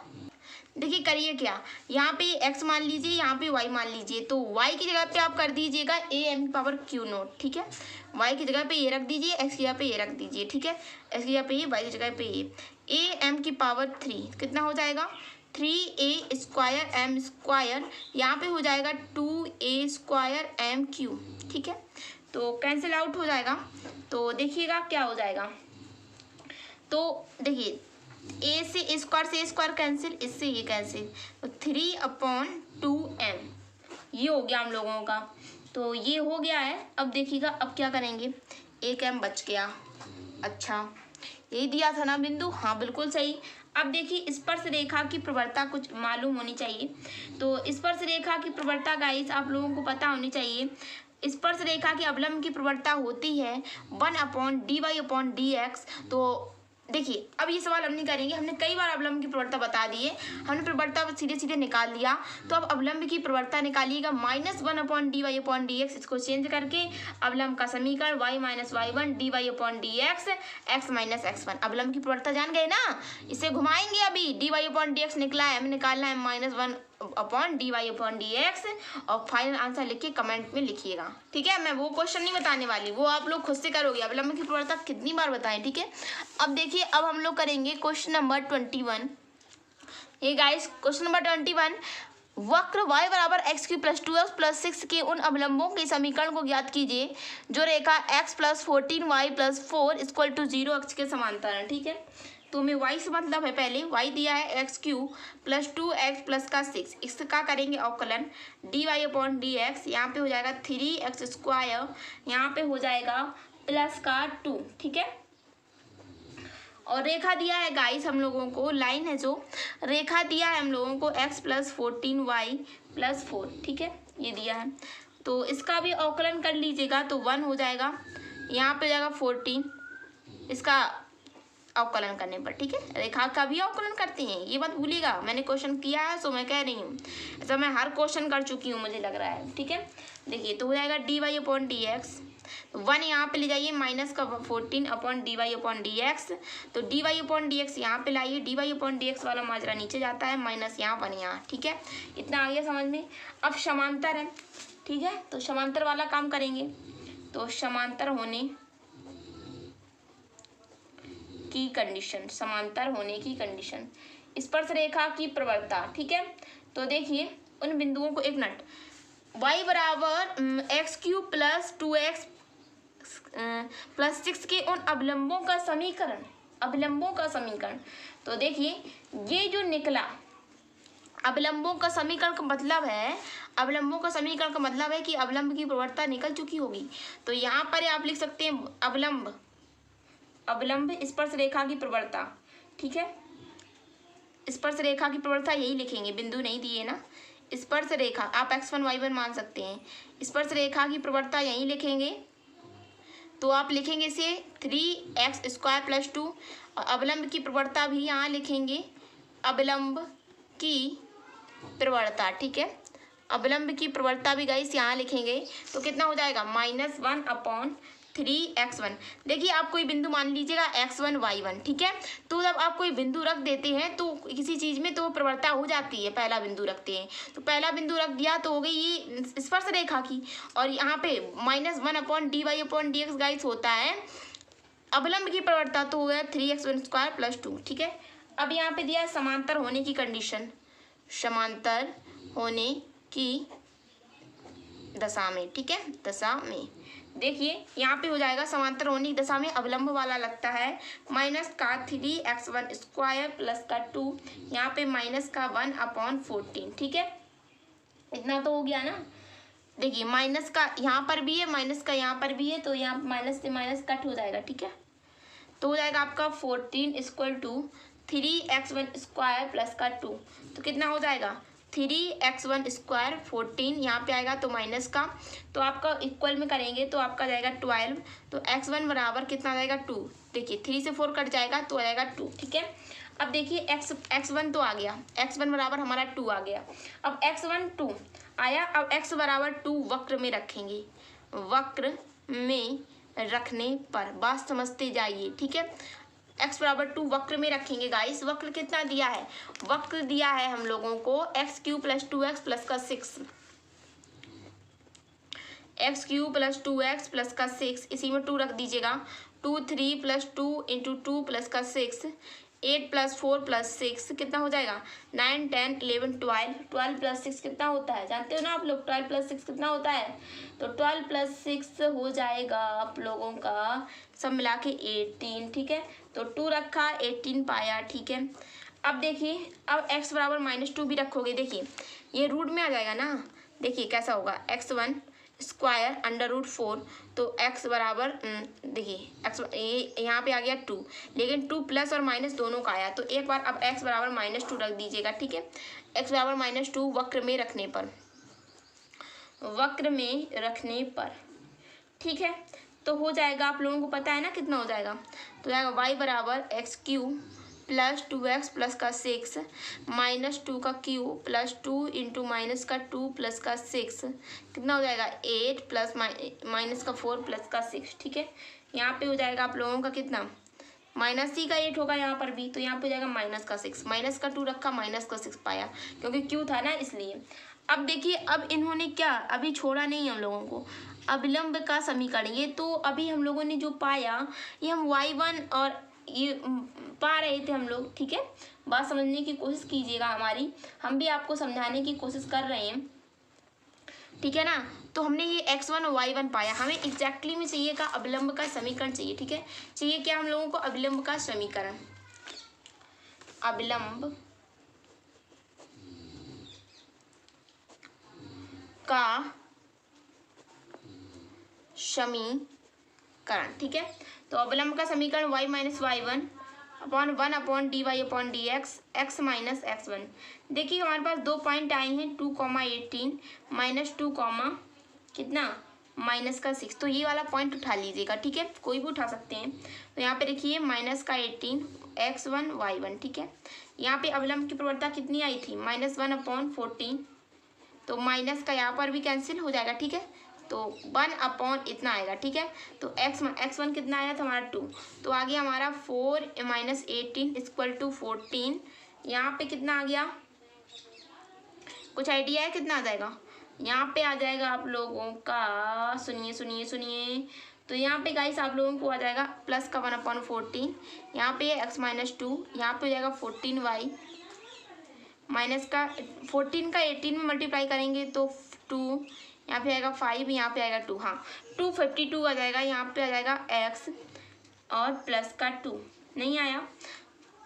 देखिए करिए क्या, यहाँ पे x मान लीजिए, यहाँ पे y मान लीजिए, तो y की जगह पे आप कर दीजिएगा am⁻Q0, ठीक है, y की जगह पे ये रख दीजिए, x की जगह पे ये रख दीजिए, ठीक है, x की जगह पे ये, y की जगह पे ये, am⁻3 कितना हो जाएगा 3a² m², यहाँ पे हो जाएगा 2a² m3, ठीक है, तो कैंसिल आउट हो जाएगा। तो देखिएगा क्या हो जाएगा, तो देखिए a से a² कैंसिल, इससे ये कैंसिल, तो 3/2m ये हो गया हम लोगों का, तो ये हो गया है। अब देखिएगा अब क्या करेंगे, एक m बच गया, अच्छा यही दिया था ना बिंदु, हाँ बिल्कुल सही। अब देखिए स्पर्श रेखा की प्रवृत्ता कुछ मालूम होनी चाहिए, तो स्पर्श रेखा की प्रवृत्ता गाइस आप लोगों को पता होनी चाहिए। स्पर्श रेखा की अवलंब की प्रवृत्ता होती है 1/dy/dx। तो देखिए अब ये सवाल हम नहीं करेंगे, हमने कई बार अवलंब की प्रवृत्ता बता दी है, हमने प्रवृत्ता सीधे सीधे निकाल लिया, तो अब अवलंब की प्रवृत्ता निकालिएगा -1/dy/dx, इसको चेंज करके अवलंब का समीकरण y - y1 dy/dx x - x1, अवलंब की प्रवृत्ता जान गए ना, इसे घुमाएंगे अभी, dy/dx निकला है, हमें निकालना है -1/dy/dx, और फाइनल आंसर लिख के कमेंट में लिखिएगा, ठीक है। मैं वो क्वेश्चन नहीं बताने वाली, वो आप लोग खुद से करोगे, अवलंब की प्रवृत्ता कितनी बार बताएं, ठीक है। अब देखिए अब हम लोग करेंगे क्वेश्चन नंबर 21। ये गाइस क्वेश्चन नंबर 21, वक्र y बराबर x³ + 2x + 6 के उन अवलंबों के समीकरण को ज्ञात कीजिए जो रेखा x + 14y + 4 = 0 अक्ष के समांतर है, ठीक है। तो हमें y से मतलब है, पहले y दिया है x³ + 2x + का 6, इसका करेंगे अवकलन dy/dx, यहाँ पे हो जाएगा 3x², यहाँ पे हो जाएगा प्लस का 2, ठीक है। और रेखा दिया है गाइस हम लोगों को, लाइन है जो रेखा दिया है हम लोगों को x + 14y + 4, ठीक है, ये दिया है, तो इसका भी अवकलन कर लीजिएगा, तो 1 हो जाएगा, यहाँ पे जाएगा 14, इसका अवकलन करने पर, ठीक है, रेखा का भी अवकलन करते हैं, ये बात भूलिएगा, मैंने क्वेश्चन किया है सो मैं कह रही हूँ, ऐसा मैं हर क्वेश्चन कर चुकी हूँ मुझे लग रहा है, ठीक है। देखिए तो हो जाएगा dy/dx, तो 1 यहाँ पे ले जाइए, -14/dy/dx, तो dy/dx यहाँ पे लाइए, dy/dx वाला माजरा नीचे जाता है, माइनस यहाँ 1 यहाँ, ठीक है, इतना आ गया समझ में। अब समांतर है, ठीक है, तो समांतर वाला काम करेंगे, तो समांतर होने की कंडीशन, समांतर होने की कंडीशन, स्पर्श रेखा की प्रवृत्ता, ठीक है। तो देखिए उन बिंदुओं को, एक मिनट, y बराबर x³ + 2x + 6 के उन अवलंबों का समीकरण, अवलंबों का समीकरण, तो देखिए ये जो निकला अवलंबों का समीकरण का मतलब है, अवलंबों का समीकरण का मतलब है कि अवलंब की प्रवृत्ता निकल चुकी होगी, तो यहाँ पर आप लिख सकते हैं अवलंब, अवलंब स्पर्श रेखा की प्रवृत्ता, ठीक है, स्पर्श रेखा की प्रवृत्ता यही लिखेंगे, बिंदु नहीं दिए ना, स्पर्श रेखा आप x1 y1 मान सकते हैं, स्पर्श रेखा की प्रवृत्ता यही लिखेंगे, तो आप लिखेंगे इसे 3x² + 2, और अवलंब की प्रवृत्ता भी यहाँ लिखेंगे, अवलंब की प्रवणता, ठीक है। अवलंब की प्रवणता भी गाइस यहाँ लिखेंगे तो कितना हो जाएगा -1/3x1। देखिए आप कोई बिंदु मान लीजिएगा x1 y1, ठीक है। तो जब आप कोई बिंदु रख देते हैं तो किसी चीज में तो प्रवणता हो जाती है। पहला बिंदु रखते हैं तो पहला बिंदु रख दिया तो हो गई ये स्पर्श रेखा की, और यहाँ पे -1/dy/dx गाइस होता है अवलंब की प्रवणता, तो हो गया 3x1² + 2, ठीक है। अब यहाँ पे दिया समांतर होने की कंडीशन, समांतर होने की दशा में, ठीक है, दशा में। देखिए यहाँ पे हो जाएगा समांतर होने की दशा में अवलंब वाला लगता है -3x1² + 2, यहाँ पे -1/14, ठीक है। इतना तो हो गया ना। देखिए माइनस का यहाँ पर भी है, माइनस का यहाँ पर भी है, तो यहाँ माइनस से माइनस कट हो जाएगा, ठीक है। तो हो जाएगा आपका 14 = 3x1² + 2, तो कितना हो जाएगा 3x1² 14, यहाँ पे आएगा तो माइनस का, तो आपका इक्वल में करेंगे तो आपका जाएगा 12, तो x1 बराबर कितना आ जाएगा 2। देखिए 3 से 4 कट जाएगा तो आ जाएगा 2, ठीक है। अब देखिए x1 तो आ गया, x1 बराबर हमारा 2 आ गया। अब x1 2 आया, अब x बराबर 2 वक्र में रखेंगे, वक्र में रखने पर बात समझते जाइए, ठीक है। x बराबर 2 वक्र में रखेंगे गाइस। वक्र कितना दिया है, वक्र दिया है हम लोगों को x³ + 2x + 6, x³ + 2x + 6, इसी में 2 रख दीजिएगा। 2 3 + 2 × 2 + 6, 8 + 4 + 6 कितना हो जाएगा 9 10 11 12, 12 + 6 कितना होता है जानते हो ना आप लोग, 12 + 6 कितना होता है, तो 12 + 6 हो जाएगा आप लोगों का सब मिला के 18, ठीक है। तो 2 रखा 18 पाया, ठीक है। अब देखिए अब x बराबर -2 भी रखोगे, देखिए ये रूट में आ जाएगा ना। देखिए कैसा होगा x1² √4, तो x बराबर देखिए x ये यहाँ पे आ गया 2, लेकिन 2 प्लस और माइनस दोनों का आया, तो एक बार अब x बराबर -2 रख दीजिएगा, ठीक है। x बराबर -2 वक्र में रखने पर, वक्र में रखने पर, ठीक है। तो हो जाएगा, आप लोगों को पता है ना कितना हो जाएगा, तो जाएगा y बराबर x³ + 2x + 6 -2 का क्यू + 2 × -2 + 6 कितना हो जाएगा 8 + -4 + 6, ठीक है। यहाँ पे हो जाएगा आप लोगों का कितना -c का 8 होगा यहाँ पर भी, तो यहाँ पे हो जाएगा -6, -2 रखा -6 पाया, क्योंकि क्यू था ना इसलिए। अब देखिए अब इन्होंने क्या अभी छोड़ा नहीं हम लोगों को, अविलंब का समीकरण, ये तो अभी हम लोगों ने जो पाया ये हम y1 और ये पा रहे थे हम लोग, ठीक है। बात समझने की कोशिश कीजिएगा हमारी, हम भी आपको समझाने की कोशिश कर रहे हैं, ठीक है ना। तो हमने ये x1 और y1 पाया, हमें एग्जैक्टली में चाहिए का अविलंब का समीकरण चाहिए, ठीक है। चाहिए क्या हम लोगों को अविलंब का समीकरण, अविलंब का समीकरण, ठीक है। तो अवलंब का समीकरण y - y1 / 1/dy/dx x - x1। देखिए हमारे पास 2 पॉइंट आए हैं 2,18 -2, कितना -6, तो ये वाला पॉइंट उठा लीजिएगा, ठीक है, कोई भी उठा सकते हैं। तो यहाँ पे देखिए -18 x1 y1, ठीक है। यहाँ पे अवलंब की प्रवणता कितनी आई थी -1/14, तो माइनस का यहाँ पर भी कैंसिल हो जाएगा, ठीक है। तो 1/ इतना आएगा, ठीक है। तो x1 कितना आया था हमारा 2, तो आ गया हमारा 4 - 18 = 14। यहाँ पे कितना आ गया, कुछ आइडिया है कितना आ जाएगा, यहाँ पे आ जाएगा आप लोगों का, सुनिए, तो यहाँ पे गाइस आप लोगों को आ जाएगा प्लस का 1/14, यहाँ पे x - 2, यहाँ पे हो जाएगा 14y माइनस का 14 का 18 में मल्टीप्लाई करेंगे तो 2, यहाँ पे आएगा 5, यहाँ पे आएगा 2, हाँ 252 आ जाएगा, यहाँ पे आ जाएगा x और प्लस का 2 नहीं आया,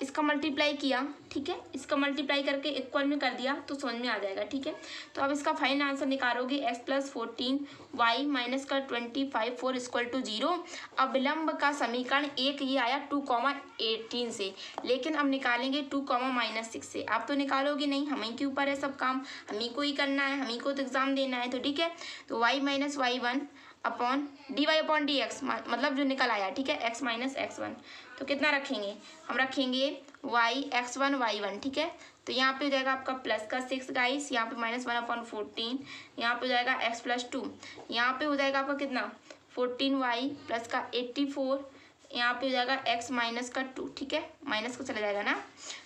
इसका मल्टीप्लाई किया, ठीक है, इसका मल्टीप्लाई करके इक्वल में कर दिया तो समझ में आ जाएगा, ठीक है। तो अब इसका फाइनल आंसर निकालोगे x + 14 y माइनस का 25 4 = 0। अविलंब का समीकरण एक ये आया 2,18 से, लेकिन अब निकालेंगे 2, -6 से। आप तो निकालोगे नहीं, हमें के ऊपर है सब काम, हमें को ही करना है, हमें को तो एग्जाम देना है, तो ठीक है। तो y - y1 / dy/dx मतलब जो निकल आया, ठीक है, x - x1, तो कितना रखेंगे हम, रखेंगे y(x1) y1, ठीक है। तो यहाँ पे हो जाएगा आपका प्लस का 6 गाइस, यहाँ पे -1/14, यहाँ पे हो जाएगा x+2, यहाँ पे हो जाएगा आपका कितना 14y प्लस का 84, यहाँ पे हो जाएगा x माइनस का 2, ठीक है, माइनस को चला जाएगा ना।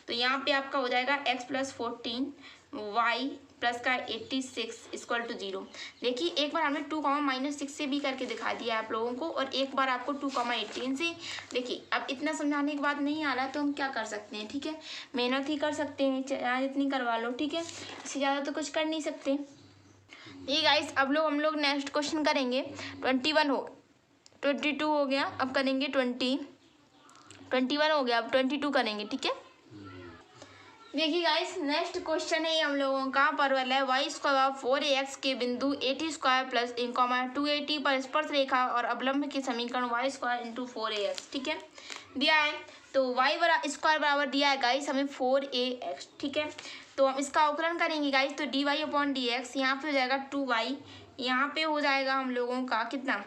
तो यहाँ पे आपका हो जाएगा x + 14 y प्लस का 86 = 0। देखिए एक बार हमने 2, -6 से भी करके दिखा दिया आप लोगों को, और एक बार आपको 2, 18 से। देखिए अब इतना समझाने के बाद नहीं आ रहा तो हम क्या कर सकते हैं, ठीक है, मेहनत ही कर सकते हैं, चाहे इतनी करवा लो, ठीक है, इससे ज़्यादा तो कुछ कर नहीं सकते। ये गाइस अब हम लोग नेक्स्ट क्वेश्चन करेंगे। 21 हो 22 हो गया, अब करेंगे 21 हो गया, अब 22 करेंगे, ठीक है। देखिए गाइस नेक्स्ट क्वेश्चन है हम लोगों का, परवल है y² 4ax के बिंदु at² प्लस 2at पर स्पर्श रेखा और अवलंब के समीकरण y² × 4ax, ठीक है, दिया है। तो y² बराबर दिया है गाइस हमें 4ax, ठीक है। तो हम इसका अवकलन करेंगे गाइस, तो dy/dx, यहाँ पे हो जाएगा 2y, यहाँ पे हो जाएगा हम लोगों का कितना,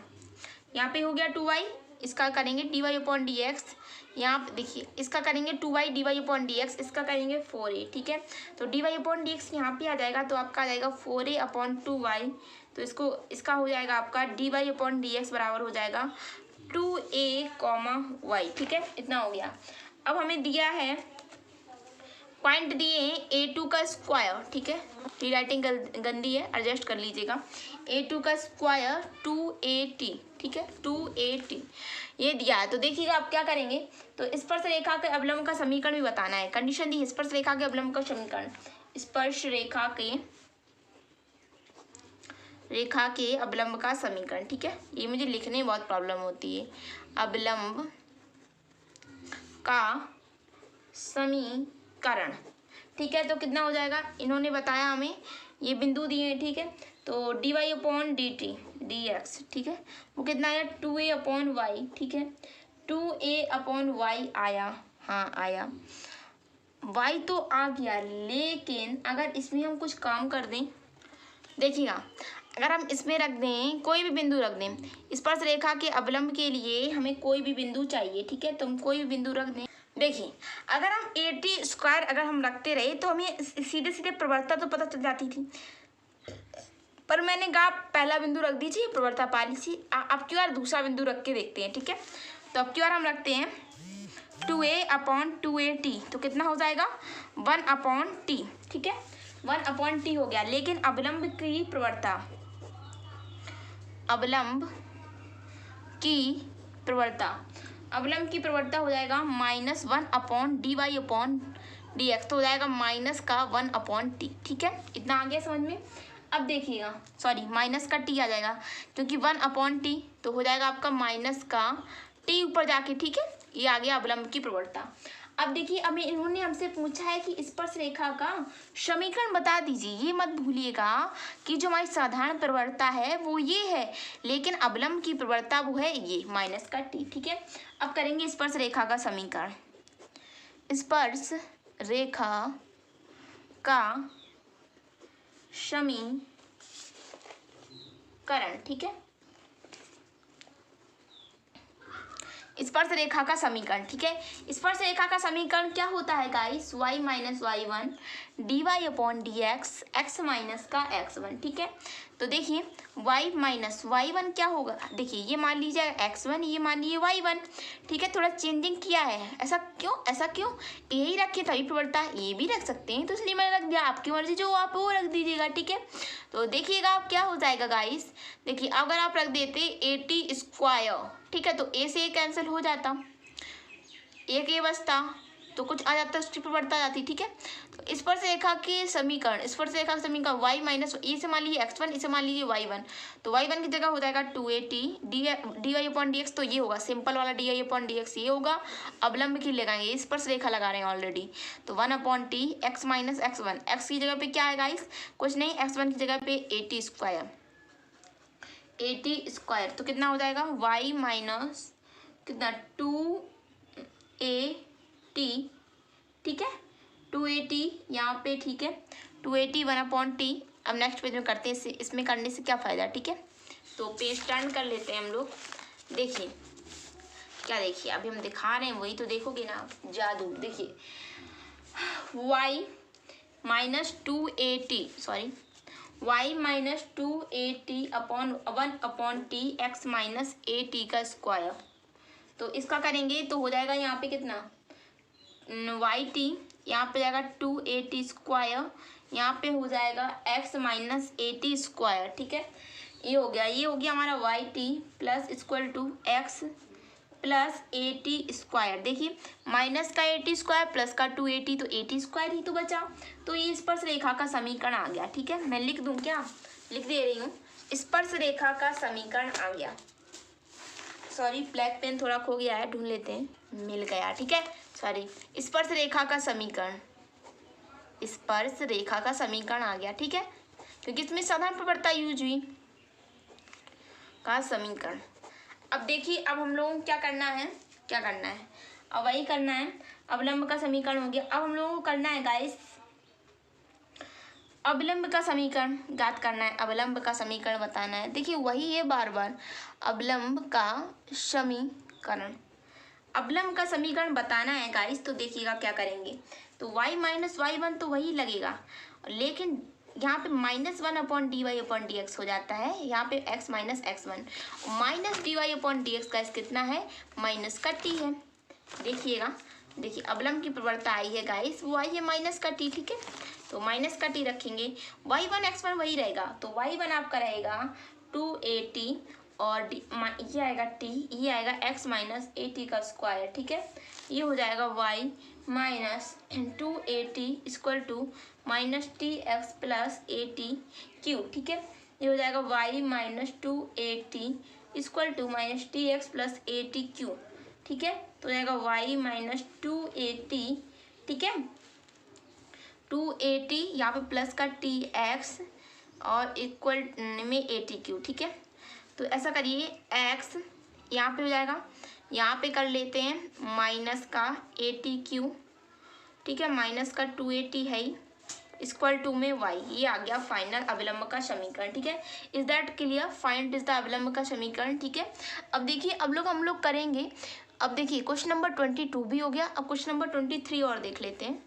यहाँ पे हो गया 2y, इसका करेंगे dy/dx, यहाँ पे देखिए इसका करेंगे 2y dy/dx, इसका करेंगे 4a, ठीक है। तो dy/dx यहाँ पे आ जाएगा, तो आपका आ जाएगा 4a/2y, तो इसका हो जाएगा आपका dy/dx बराबर हो जाएगा 2a, y, ठीक है, इतना हो गया। अब हमें दिया है पॉइंट दिए हैं a2 का स्क्वायर, ठीक है, री राइटिंग गंदी है, एडजस्ट कर लीजिएगा। a2 का स्क्वायर 2at, ठीक है, 2at ये दिया है। तो देखिएगा आप क्या करेंगे, तो स्पर्श रेखा के अवलंब का समीकरण भी बताना है। कंडीशन दी स्पर्श रेखा के अवलंब का समीकरण, स्पर्श रेखा के अवलंब का समीकरण, ठीक है, ये मुझे लिखने में बहुत प्रॉब्लम होती है। अवलंब का समीकरण, ठीक है, तो कितना हो जाएगा, इन्होंने बताया हमें ये बिंदु दिए हैं, ठीक है, तो dy/dt dx, ठीक है, वो कितना आया 2a/y, ठीक है, 2a/y आया, हाँ आया, y तो आ गया, लेकिन अगर इसमें हम कुछ काम कर दें, देखिएगा अगर हम इसमें रख दें, कोई भी बिंदु रख दें, स्पर्श रेखा के अवलंब के लिए हमें कोई भी बिंदु चाहिए, ठीक है, तो हम कोई भी बिंदु रख दें। देखिए अगर हम at² अगर हम रखते रहे तो हमें सीधे सीधे प्रवणता तो पता चल जाती थी, पर मैंने कहा पहला बिंदु रख दीजिए, प्रवणता पा लीजिए। अब की बार दूसरा बिंदु रख के देखते हैं, ठीक है। तो अब की बार हम रखते हैं 2a/2at, तो कितना हो जाएगा 1/t, ठीक है, 1/t हो गया। लेकिन अवलंब की प्रवणता, अवलंब की प्रवणता हो जाएगा -1/dy/dx, तो हो जाएगा माइनस का 1/t, ठीक है, इतना आ गया समझ में। अब देखिएगा, सॉरी माइनस का t आ जाएगा, क्योंकि 1/t तो हो जाएगा आपका माइनस का t ऊपर जाके, ठीक है, ये आ गया अवलंब की प्रवणता। अब देखिए हमें इन्होंने हमसे पूछा है कि स्पर्श रेखा का समीकरण बता दीजिए। ये मत भूलिएगा कि जो हमारी साधारण प्रवणता है वो ये है, लेकिन अवलंब की प्रवणता वो है ये माइनस का t, ठीक है। अब करेंगे स्पर्श रेखा का समीकरण, स्पर्श रेखा का समीकरण, ठीक है, स्पर्श रेखा का समीकरण, ठीक है। स्पर्श रेखा का समीकरण क्या होता है guys, y - y1 dy/dx x minus का x1, ठीक है। तो देखिए y - y1 क्या होगा, देखिए ये मान लीजिए x1, ये मान लीजिए y1, ठीक है, थोड़ा चेंजिंग किया है। ऐसा क्यों यही रखे तभी प्रवणता, ये भी रख सकते हैं, तो इसलिए मैंने रख दिया, आपकी मर्जी जो आप वो रख दीजिएगा, ठीक है। तो देखिएगा आप क्या हो जाएगा गाइस, देखिए अगर आप रख देते at², ठीक है, तो a से a कैंसिल हो जाता, एक ये बचता, तो कुछ आ जाता, उसकी प्रवणता आ जाती, ठीक है। तो स्पर्श रेखा के समीकरण, y - e से मान लीजिए x1, इसे मान लीजिए y1, तो y1 की जगह हो जाएगा 2at dy/dx, तो ये होगा सिंपल वाला dy/dx, ये होगा। अवलंब की लगाएंगे, स्पर्श रेखा लगा रहे हैं ऑलरेडी, तो 1/t x - x1, x की जगह पे क्या है गाइस, कुछ नहीं, x1 की जगह पे at², तो कितना हो जाएगा y माइनस कितना 2at, ठीक है, 2at यहाँ पे, ठीक है, 2at 1/t। अब नेक्स्ट पेज में करते हैं, इसमें करने से क्या फ़ायदा, ठीक है। तो पेज टर्न कर लेते हैं हम लोग। देखिए क्या देखिए अभी हम दिखा रहे हैं वही तो देखोगे ना जादू। देखिए y minus 2at sorry y minus 2at upon 1/t x minus at का स्क्वायर। तो इसका करेंगे तो हो जाएगा यहाँ पे कितना yt, यहाँ पे जाएगा 2at स्क्वायर, यहाँ पे हो जाएगा x माइनस at स्क्वायर। ठीक है, ये हो गया हमारा yt plus equal to x plus 80 square. देखिए माइनस का 80 स्क्वायर प्लस का 280 तो 80 स्क्वायर ही तो बचा। तो ये स्पर्श रेखा का समीकरण आ गया। ठीक है, मैं लिख दूं क्या, लिख दे रही हूँ, स्पर्श रेखा का समीकरण आ गया। सॉरी ब्लैक पेन थोड़ा खो गया है, ढूंढ लेते हैं, मिल गया। ठीक है, सॉरी, स्पर्श रेखा का समीकरण, स्पर्श रेखा का समीकरण आ गया। ठीक है, क्योंकि इसमें साधारण प्रवृत्ता यूज हुई का समीकरण। अब देखिए अब हम लोगों को क्या करना है, अब वही करना है, अवलंब का समीकरण हो गया। अब हम लोगों को करना है गाइस अवलंब का समीकरण ज्ञात करना है, अवलंब का समीकरण बताना है। देखिए वही है बार बार, अवलंब का समीकरण, अवलंब का समीकरण बताना है गाइस। तो देखिएगा क्या करेंगे, तो y माइनस y1 तो वही लगेगा, लेकिन यहाँ पे -1/dy/dx हो जाता है, यहाँ पे x minus x1 minus dy/dx का कितना है, माइनस का t है। देखिएगा, देखिए अवलंब की प्रवृत्ता आई है गाइस, वो आई है माइनस का t। ठीक है, तो माइनस का t रखेंगे, y1 x1 वही रहेगा, तो y1 आपका रहेगा 2at और ये आएगा t, ये आएगा x माइनस at का स्क्वायर। ठीक है, ये हो जाएगा y minus 2at equal to minus t x plus AT/क्यू। ठीक है, ये हो जाएगा y minus 2at equal to minus t x plus AT/क्यू। ठीक है, तो जाएगा y माइनस 2at, ठीक है 2at, यहाँ पे प्लस का tx और इक्वल में AT/क्यू। ठीक है, तो ऐसा करिए x यहाँ पे हो जाएगा, यहाँ पे कर लेते हैं माइनस का AT/क्यू। ठीक है, माइनस का 2at है ही, इक्वल टू में y, ये आ गया फाइनल अवलंब का समीकरण। ठीक है, is that clear, find is the अवलंब का समीकरण। ठीक है, अब देखिए अब हम लोग करेंगे, अब देखिए क्वेश्चन नंबर 22 भी हो गया, अब क्वेश्चन नंबर 23 और देख लेते हैं।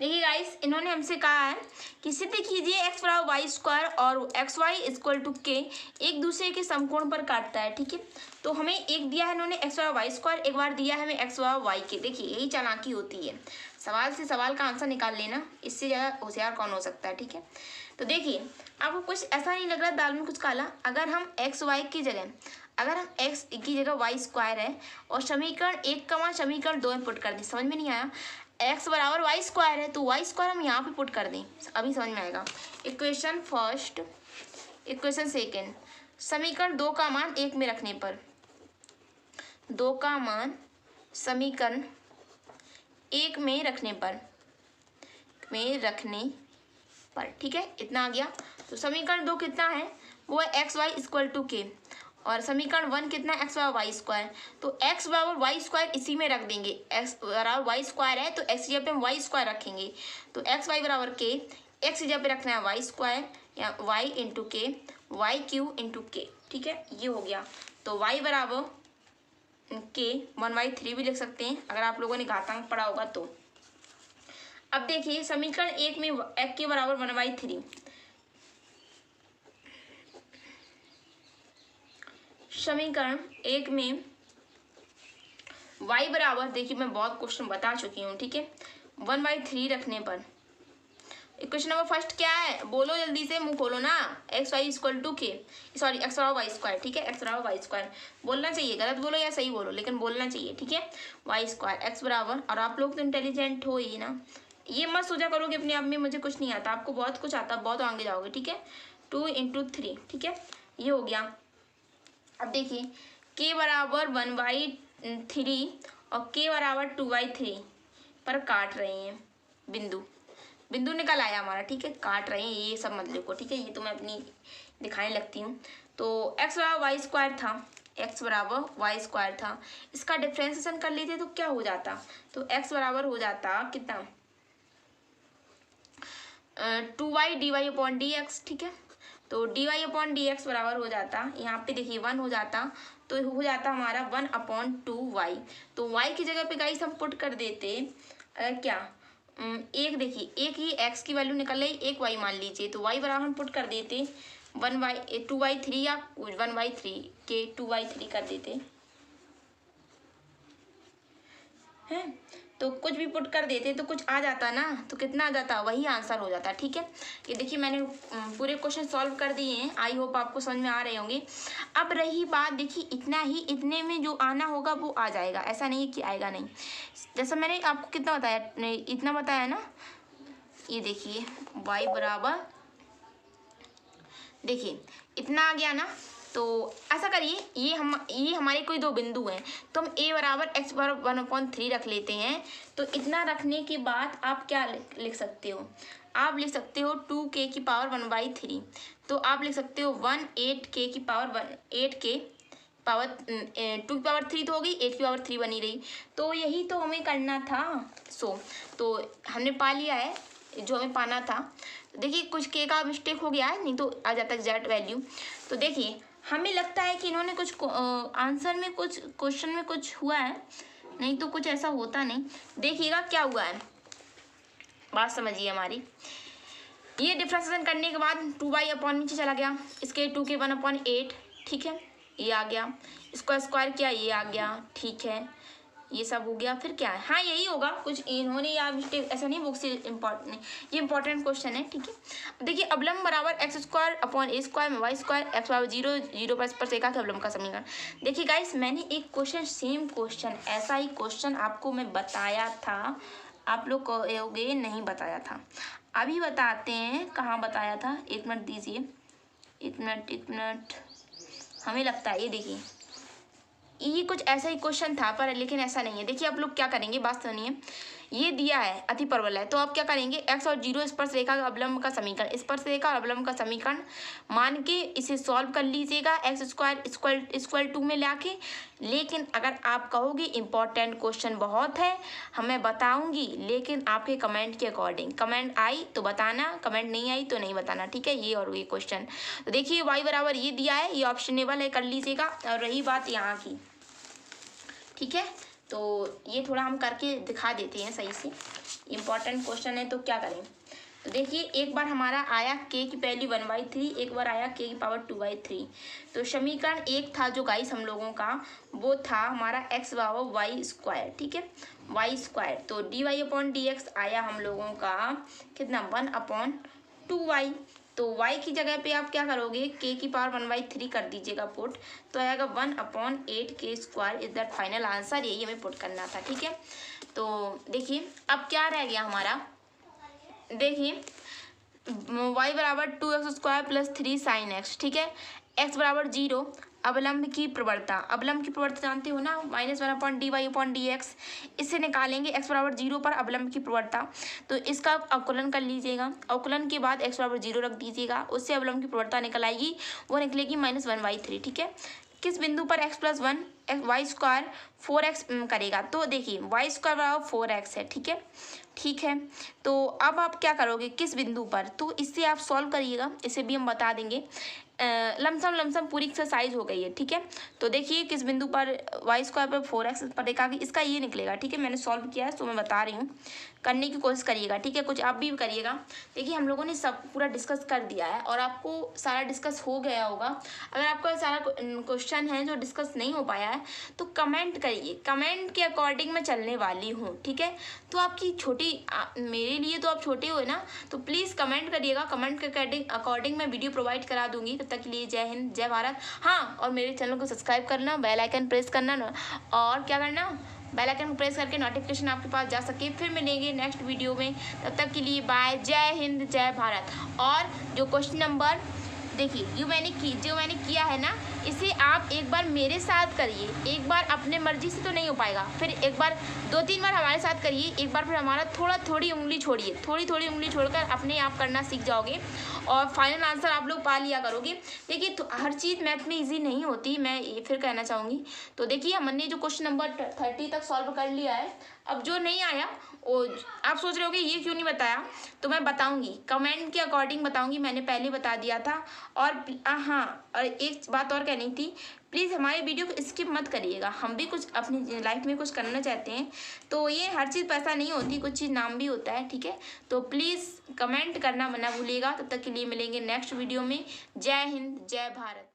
देखिए गाइस, इन्होंने हमसे कहा है कि सिद्ध कीजिए x बराबर वाई स्क्वायर और एक्स वाई इक्वल टू के एक दूसरे के समकोण पर काटता है। ठीक है, तो हमें एक दिया है इन्होंने x बराबर वाई स्क्वायर, एक बार दिया है हमें x बराबर वाई के। देखिए यही चालाकी होती है, सवाल से सवाल का आंसर निकाल लेना, इससे ज़्यादा होशियार कौन हो सकता है। ठीक है, तो देखिए आपको कुछ ऐसा नहीं लग रहा दाल में कुछ काला, अगर हम एक्स वाई की जगह, अगर हम x की जगह वाई स्क्वायर है और समीकरण 1 का समीकरण 2 में पुट कर दें, समझ में नहीं आया, x बराबर वाई स्क्वायर है तो वाई स्क्वायर हम यहाँ पे पुट कर दें, अभी समझ में आएगा। इक्वेशन फर्स्ट, इक्वेशन सेकेंड, समीकरण 2 का मान 1 में रखने पर, 2 का मान समीकरण 1 में रखने पर, ठीक है, इतना आ गया। तो समीकरण 2 कितना है, वो है एक्स वाई इक्वल टू के, और समीकरण 1 कितना है, एक्स बराबर वाई स्क्वायर, तो एक्स बराबर वाई स्क्वायर इसी में रख देंगे, एक्स बराबर वाई स्क्वायर है तो एक्स की जगह पे हम वाई स्क्वायर रखेंगे, तो एक्स वाई बराबर के, एक्स की जगह पे रखना है वाई स्क्वायर या वाई इंटू के, वाई क्यू इंटू के। ठीक है, ये हो गया, तो वाई बराबर के 1/3 भी लिख सकते हैं अगर आप लोगों ने घातांक पढ़ा होगा तो। अब देखिए समीकरण 1 में x के बराबर 1/3, समीकरण 1 में y बराबर, देखिए मैं बहुत क्वेश्चन बता चुकी हूँ। ठीक है, 1/3 रखने पर इक्वेशन नंबर फर्स्ट क्या है, बोलो जल्दी से, मुंह खोलो ना, एक्स वाई इक्वल टू के, सॉरी एक्स बराबर वाई स्क्वायर। ठीक है, एक्स बराबर वाई स्क्वायर बोलना चाहिए, गलत बोलो या सही बोलो लेकिन बोलना चाहिए। ठीक है, वाई स्क्वायर एक्स बराबर, और आप लोग तो इंटेलिजेंट हो ही ना, ये मत सोचा करोगे अपने आप में मुझे कुछ नहीं आता, आपको बहुत कुछ आता, बहुत आगे जाओगे। ठीक है, 2 × 3, ठीक है, ये हो गया। अब देखिए k बराबर 1/3 और k बराबर 2/3 पर काट रहे हैं, बिंदु निकल आया हमारा। ठीक है, काट रहे हैं, ये सब मत लिखो। ठीक है, ये तो मैं अपनी दिखाने लगती हूँ। तो x बराबर वाई स्क्वायर था, x बराबर वाई स्क्वायर था, इसका डिफ्रेंसिएशन कर लेते तो क्या हो जाता, तो x बराबर हो जाता कितना, 2y dy/dx। ठीक है, तो dy/dx बराबर हो जाता, यहाँ पे देखिए 1 हो जाता, तो हो जाता हमारा 1/2y। तो y की जगह पे गाइस हम पुट कर देते क्या, एक देखिए, एक ही x की वैल्यू निकल रही, एक y मान लीजिए, तो y बराबर हम पुट कर देते 2y3 या 1/3 के 2y3 कर देते हैं। तो कुछ भी पुट कर देते तो कुछ आ जाता ना, तो कितना आ जाता, वही आंसर हो जाता। ठीक है, ये देखिए मैंने पूरे क्वेश्चन सॉल्व कर दिए हैं, आई होप आपको समझ में आ रहे होंगे। अब रही बात, देखिए इतना ही, इतने में जो आना होगा वो आ जाएगा, ऐसा नहीं कि आएगा नहीं। जैसा मैंने आपको कितना बताया, इतना बताया ना, ये देखिए y बराबर, देखिए इतना आ गया ना। तो ऐसा करिए, ये हमारे कोई दो बिंदु हैं, तो हम a बराबर x बराबर 1/3 रख लेते हैं। तो इतना रखने के बाद आप क्या लिख सकते हो, आप लिख सकते हो 2k की पावर 1/3। तो आप लिख सकते हो 8k की पावर 8k पावर 2 की पावर 3 तो होगी, 8 की पावर 3 बनी रही। तो यही तो हमें करना था। तो हमने पा लिया है जो हमें पाना था। देखिए कुछ के का मिस्टेक हो गया है, नहीं तो आ जाता एग्जैक्ट वैल्यू। तो देखिए हमें लगता है कि इन्होंने कुछ आंसर में, कुछ क्वेश्चन में कुछ हुआ है, नहीं तो कुछ ऐसा होता नहीं। देखिएगा क्या हुआ है, बात समझिए हमारी। ये डिफ्रेंसिएशन करने के बाद 2y अपॉन नीचे चला गया, इसके 2 के 1/8, ठीक है, ये आ गया, इसको स्क्वायर किया, ये आ गया, ठीक है, ये सब हो गया। फिर क्या है, हाँ यही होगा, कुछ इन्होंने या मिस्टेक, ऐसा नहीं, बुक से इम्पोर्टेंट नहीं, ये इंपॉर्टेंट क्वेश्चन है। ठीक है, देखिए अवलंब बराबर x² अपॉन a² में y², x बराबर 0 0 पर सेका के अवलंब का समीकरण। देखिए गाइस मैंने एक क्वेश्चन, सेम क्वेश्चन, ऐसा ही क्वेश्चन आपको मैं बताया था, आप लोग कहोगे नहीं बताया था। अभी बताते हैं कहाँ बताया था, एक मिनट दीजिए, एक मिनट, हमें लगता है ये देखिए ये कुछ ऐसा ही क्वेश्चन था, पर लेकिन ऐसा नहीं है। देखिए आप लोग क्या करेंगे, बात सुनिए, ये दिया है अति परवल है, तो आप क्या करेंगे, x और 0 स्पर्श रेखा का अवलंब का समीकरण, स्पर्श रेखा और अवलंब का समीकरण मान के इसे सॉल्व कर लीजिएगा x² = 2 में लाके। लेकिन अगर आप कहोगे इम्पोर्टेंट क्वेश्चन बहुत है, मैं बताऊंगी, लेकिन आपके कमेंट के अकॉर्डिंग, कमेंट आई तो बताना, कमेंट नहीं आई तो नहीं बताना। ठीक है, ये और ये क्वेश्चन। तो देखिए y बराबर ये दिया है, ये ऑप्शनेबल है, कर लीजिएगा। और रही बात यहाँ की, ठीक है, तो ये थोड़ा हम करके दिखा देते हैं सही से, इम्पॉर्टेंट क्वेश्चन है तो क्या करें। तो देखिए एक बार हमारा आया k की वैल्यू 1/3, एक बार आया k की पावर 2/3। तो समीकरण एक था जो गाइस हम लोगों का, वो था हमारा x बराबर y², ठीक है, y²। तो dy/dx आया हम लोगों का कितना, 1/2y। तो y की जगह पे आप क्या करोगे, k की पावर 1/3 कर दीजिएगा पुट, तो आएगा 1/8k² is that final answer, यही हमें पुट करना था। ठीक है, तो देखिए अब क्या रह गया हमारा, देखिए y बराबर 2x² + 3 sin x, ठीक है, x बराबर 0, अवलंब की प्रवणता, अवलंब की प्रवणता जानते हो ना, -1/dy/dx, इससे निकालेंगे x बराबर 0 पर अवलंब की प्रवणता। तो इसका अवकलन कर लीजिएगा, अवकलन के बाद x बराबर 0 रख दीजिएगा, उससे अवलंब की प्रवणता निकल आएगी, वो निकलेगी -1/3। ठीक है, किस बिंदु पर x + 1 y² 4x करेगा, तो देखिए y² बराबर 4x है। ठीक है, तो अब आप क्या करोगे, किस बिंदु पर, तो इससे आप सॉल्व करिएगा, इसे भी हम बता देंगे। लमसम पूरी एक्सरसाइज हो गई है। ठीक है, तो देखिए किस बिंदु पर y² पर 4x पर देखा कि इसका ये निकलेगा। ठीक है, मैंने सॉल्व किया है तो मैं बता रही हूँ, करने की कोशिश करिएगा। ठीक है, कुछ आप भी करिएगा। देखिए हम लोगों ने सब पूरा डिस्कस कर दिया है और आपको सारा डिस्कस हो गया होगा। अगर आपका सारा क्वेश्चन है जो डिस्कस नहीं हो पाया है तो कमेंट करिए, कमेंट के अकॉर्डिंग मैं चलने वाली हूँ। ठीक है, तो आपकी छोटी मेरे लिए तो आप छोटे हो ना, तो प्लीज़ कमेंट करिएगा, कमेंट के अकॉर्डिंग मैं वीडियो प्रोवाइड करा दूंगी। तब तक के लिए जय हिंद, जय भारत। हाँ, और मेरे चैनल को सब्सक्राइब करना, बेल आइकन प्रेस करना ना, और क्या करना, बेल आइकन प्रेस करके नोटिफिकेशन आपके पास जा सके। फिर मिलेंगे नेक्स्ट वीडियो में, तब तक के लिए बाय, जय हिंद, जय भारत। और जो क्वेश्चन नंबर देखिए जो मैंने किया है ना, इसे आप एक बार मेरे साथ करिए, एक बार अपने मर्जी से तो नहीं हो पाएगा, फिर एक बार 2-3 बार हमारे साथ करिए, एक बार फिर हमारा थोड़ी उंगली छोड़िए, थोड़ी उंगली छोड़कर अपने आप करना सीख जाओगे और फाइनल आंसर आप लोग पा लिया करोगे। देखिए तो हर चीज़ मैथ में ईजी नहीं होती, मैं ये फिर कहना चाहूँगी। तो देखिए हमने जो क्वेश्चन नंबर 30 तक सॉल्व कर लिया है। अब जो नहीं आया वो आप सोच रहे होगे ये क्यों नहीं बताया, तो मैं बताऊंगी, कमेंट के अकॉर्डिंग बताऊंगी, मैंने पहले बता दिया था। और हाँ, और एक बात और कहनी थी, प्लीज़ हमारी वीडियो को स्किप मत करिएगा। हम भी कुछ अपनी लाइफ में कुछ करना चाहते हैं, तो ये हर चीज़ पैसा नहीं होती, कुछ चीज़ नाम भी होता है, ठीक है। तो प्लीज़ कमेंट करना मत भूलिएगा। तब तक के लिए मिलेंगे नेक्स्ट वीडियो में। जय हिंद, जय भारत।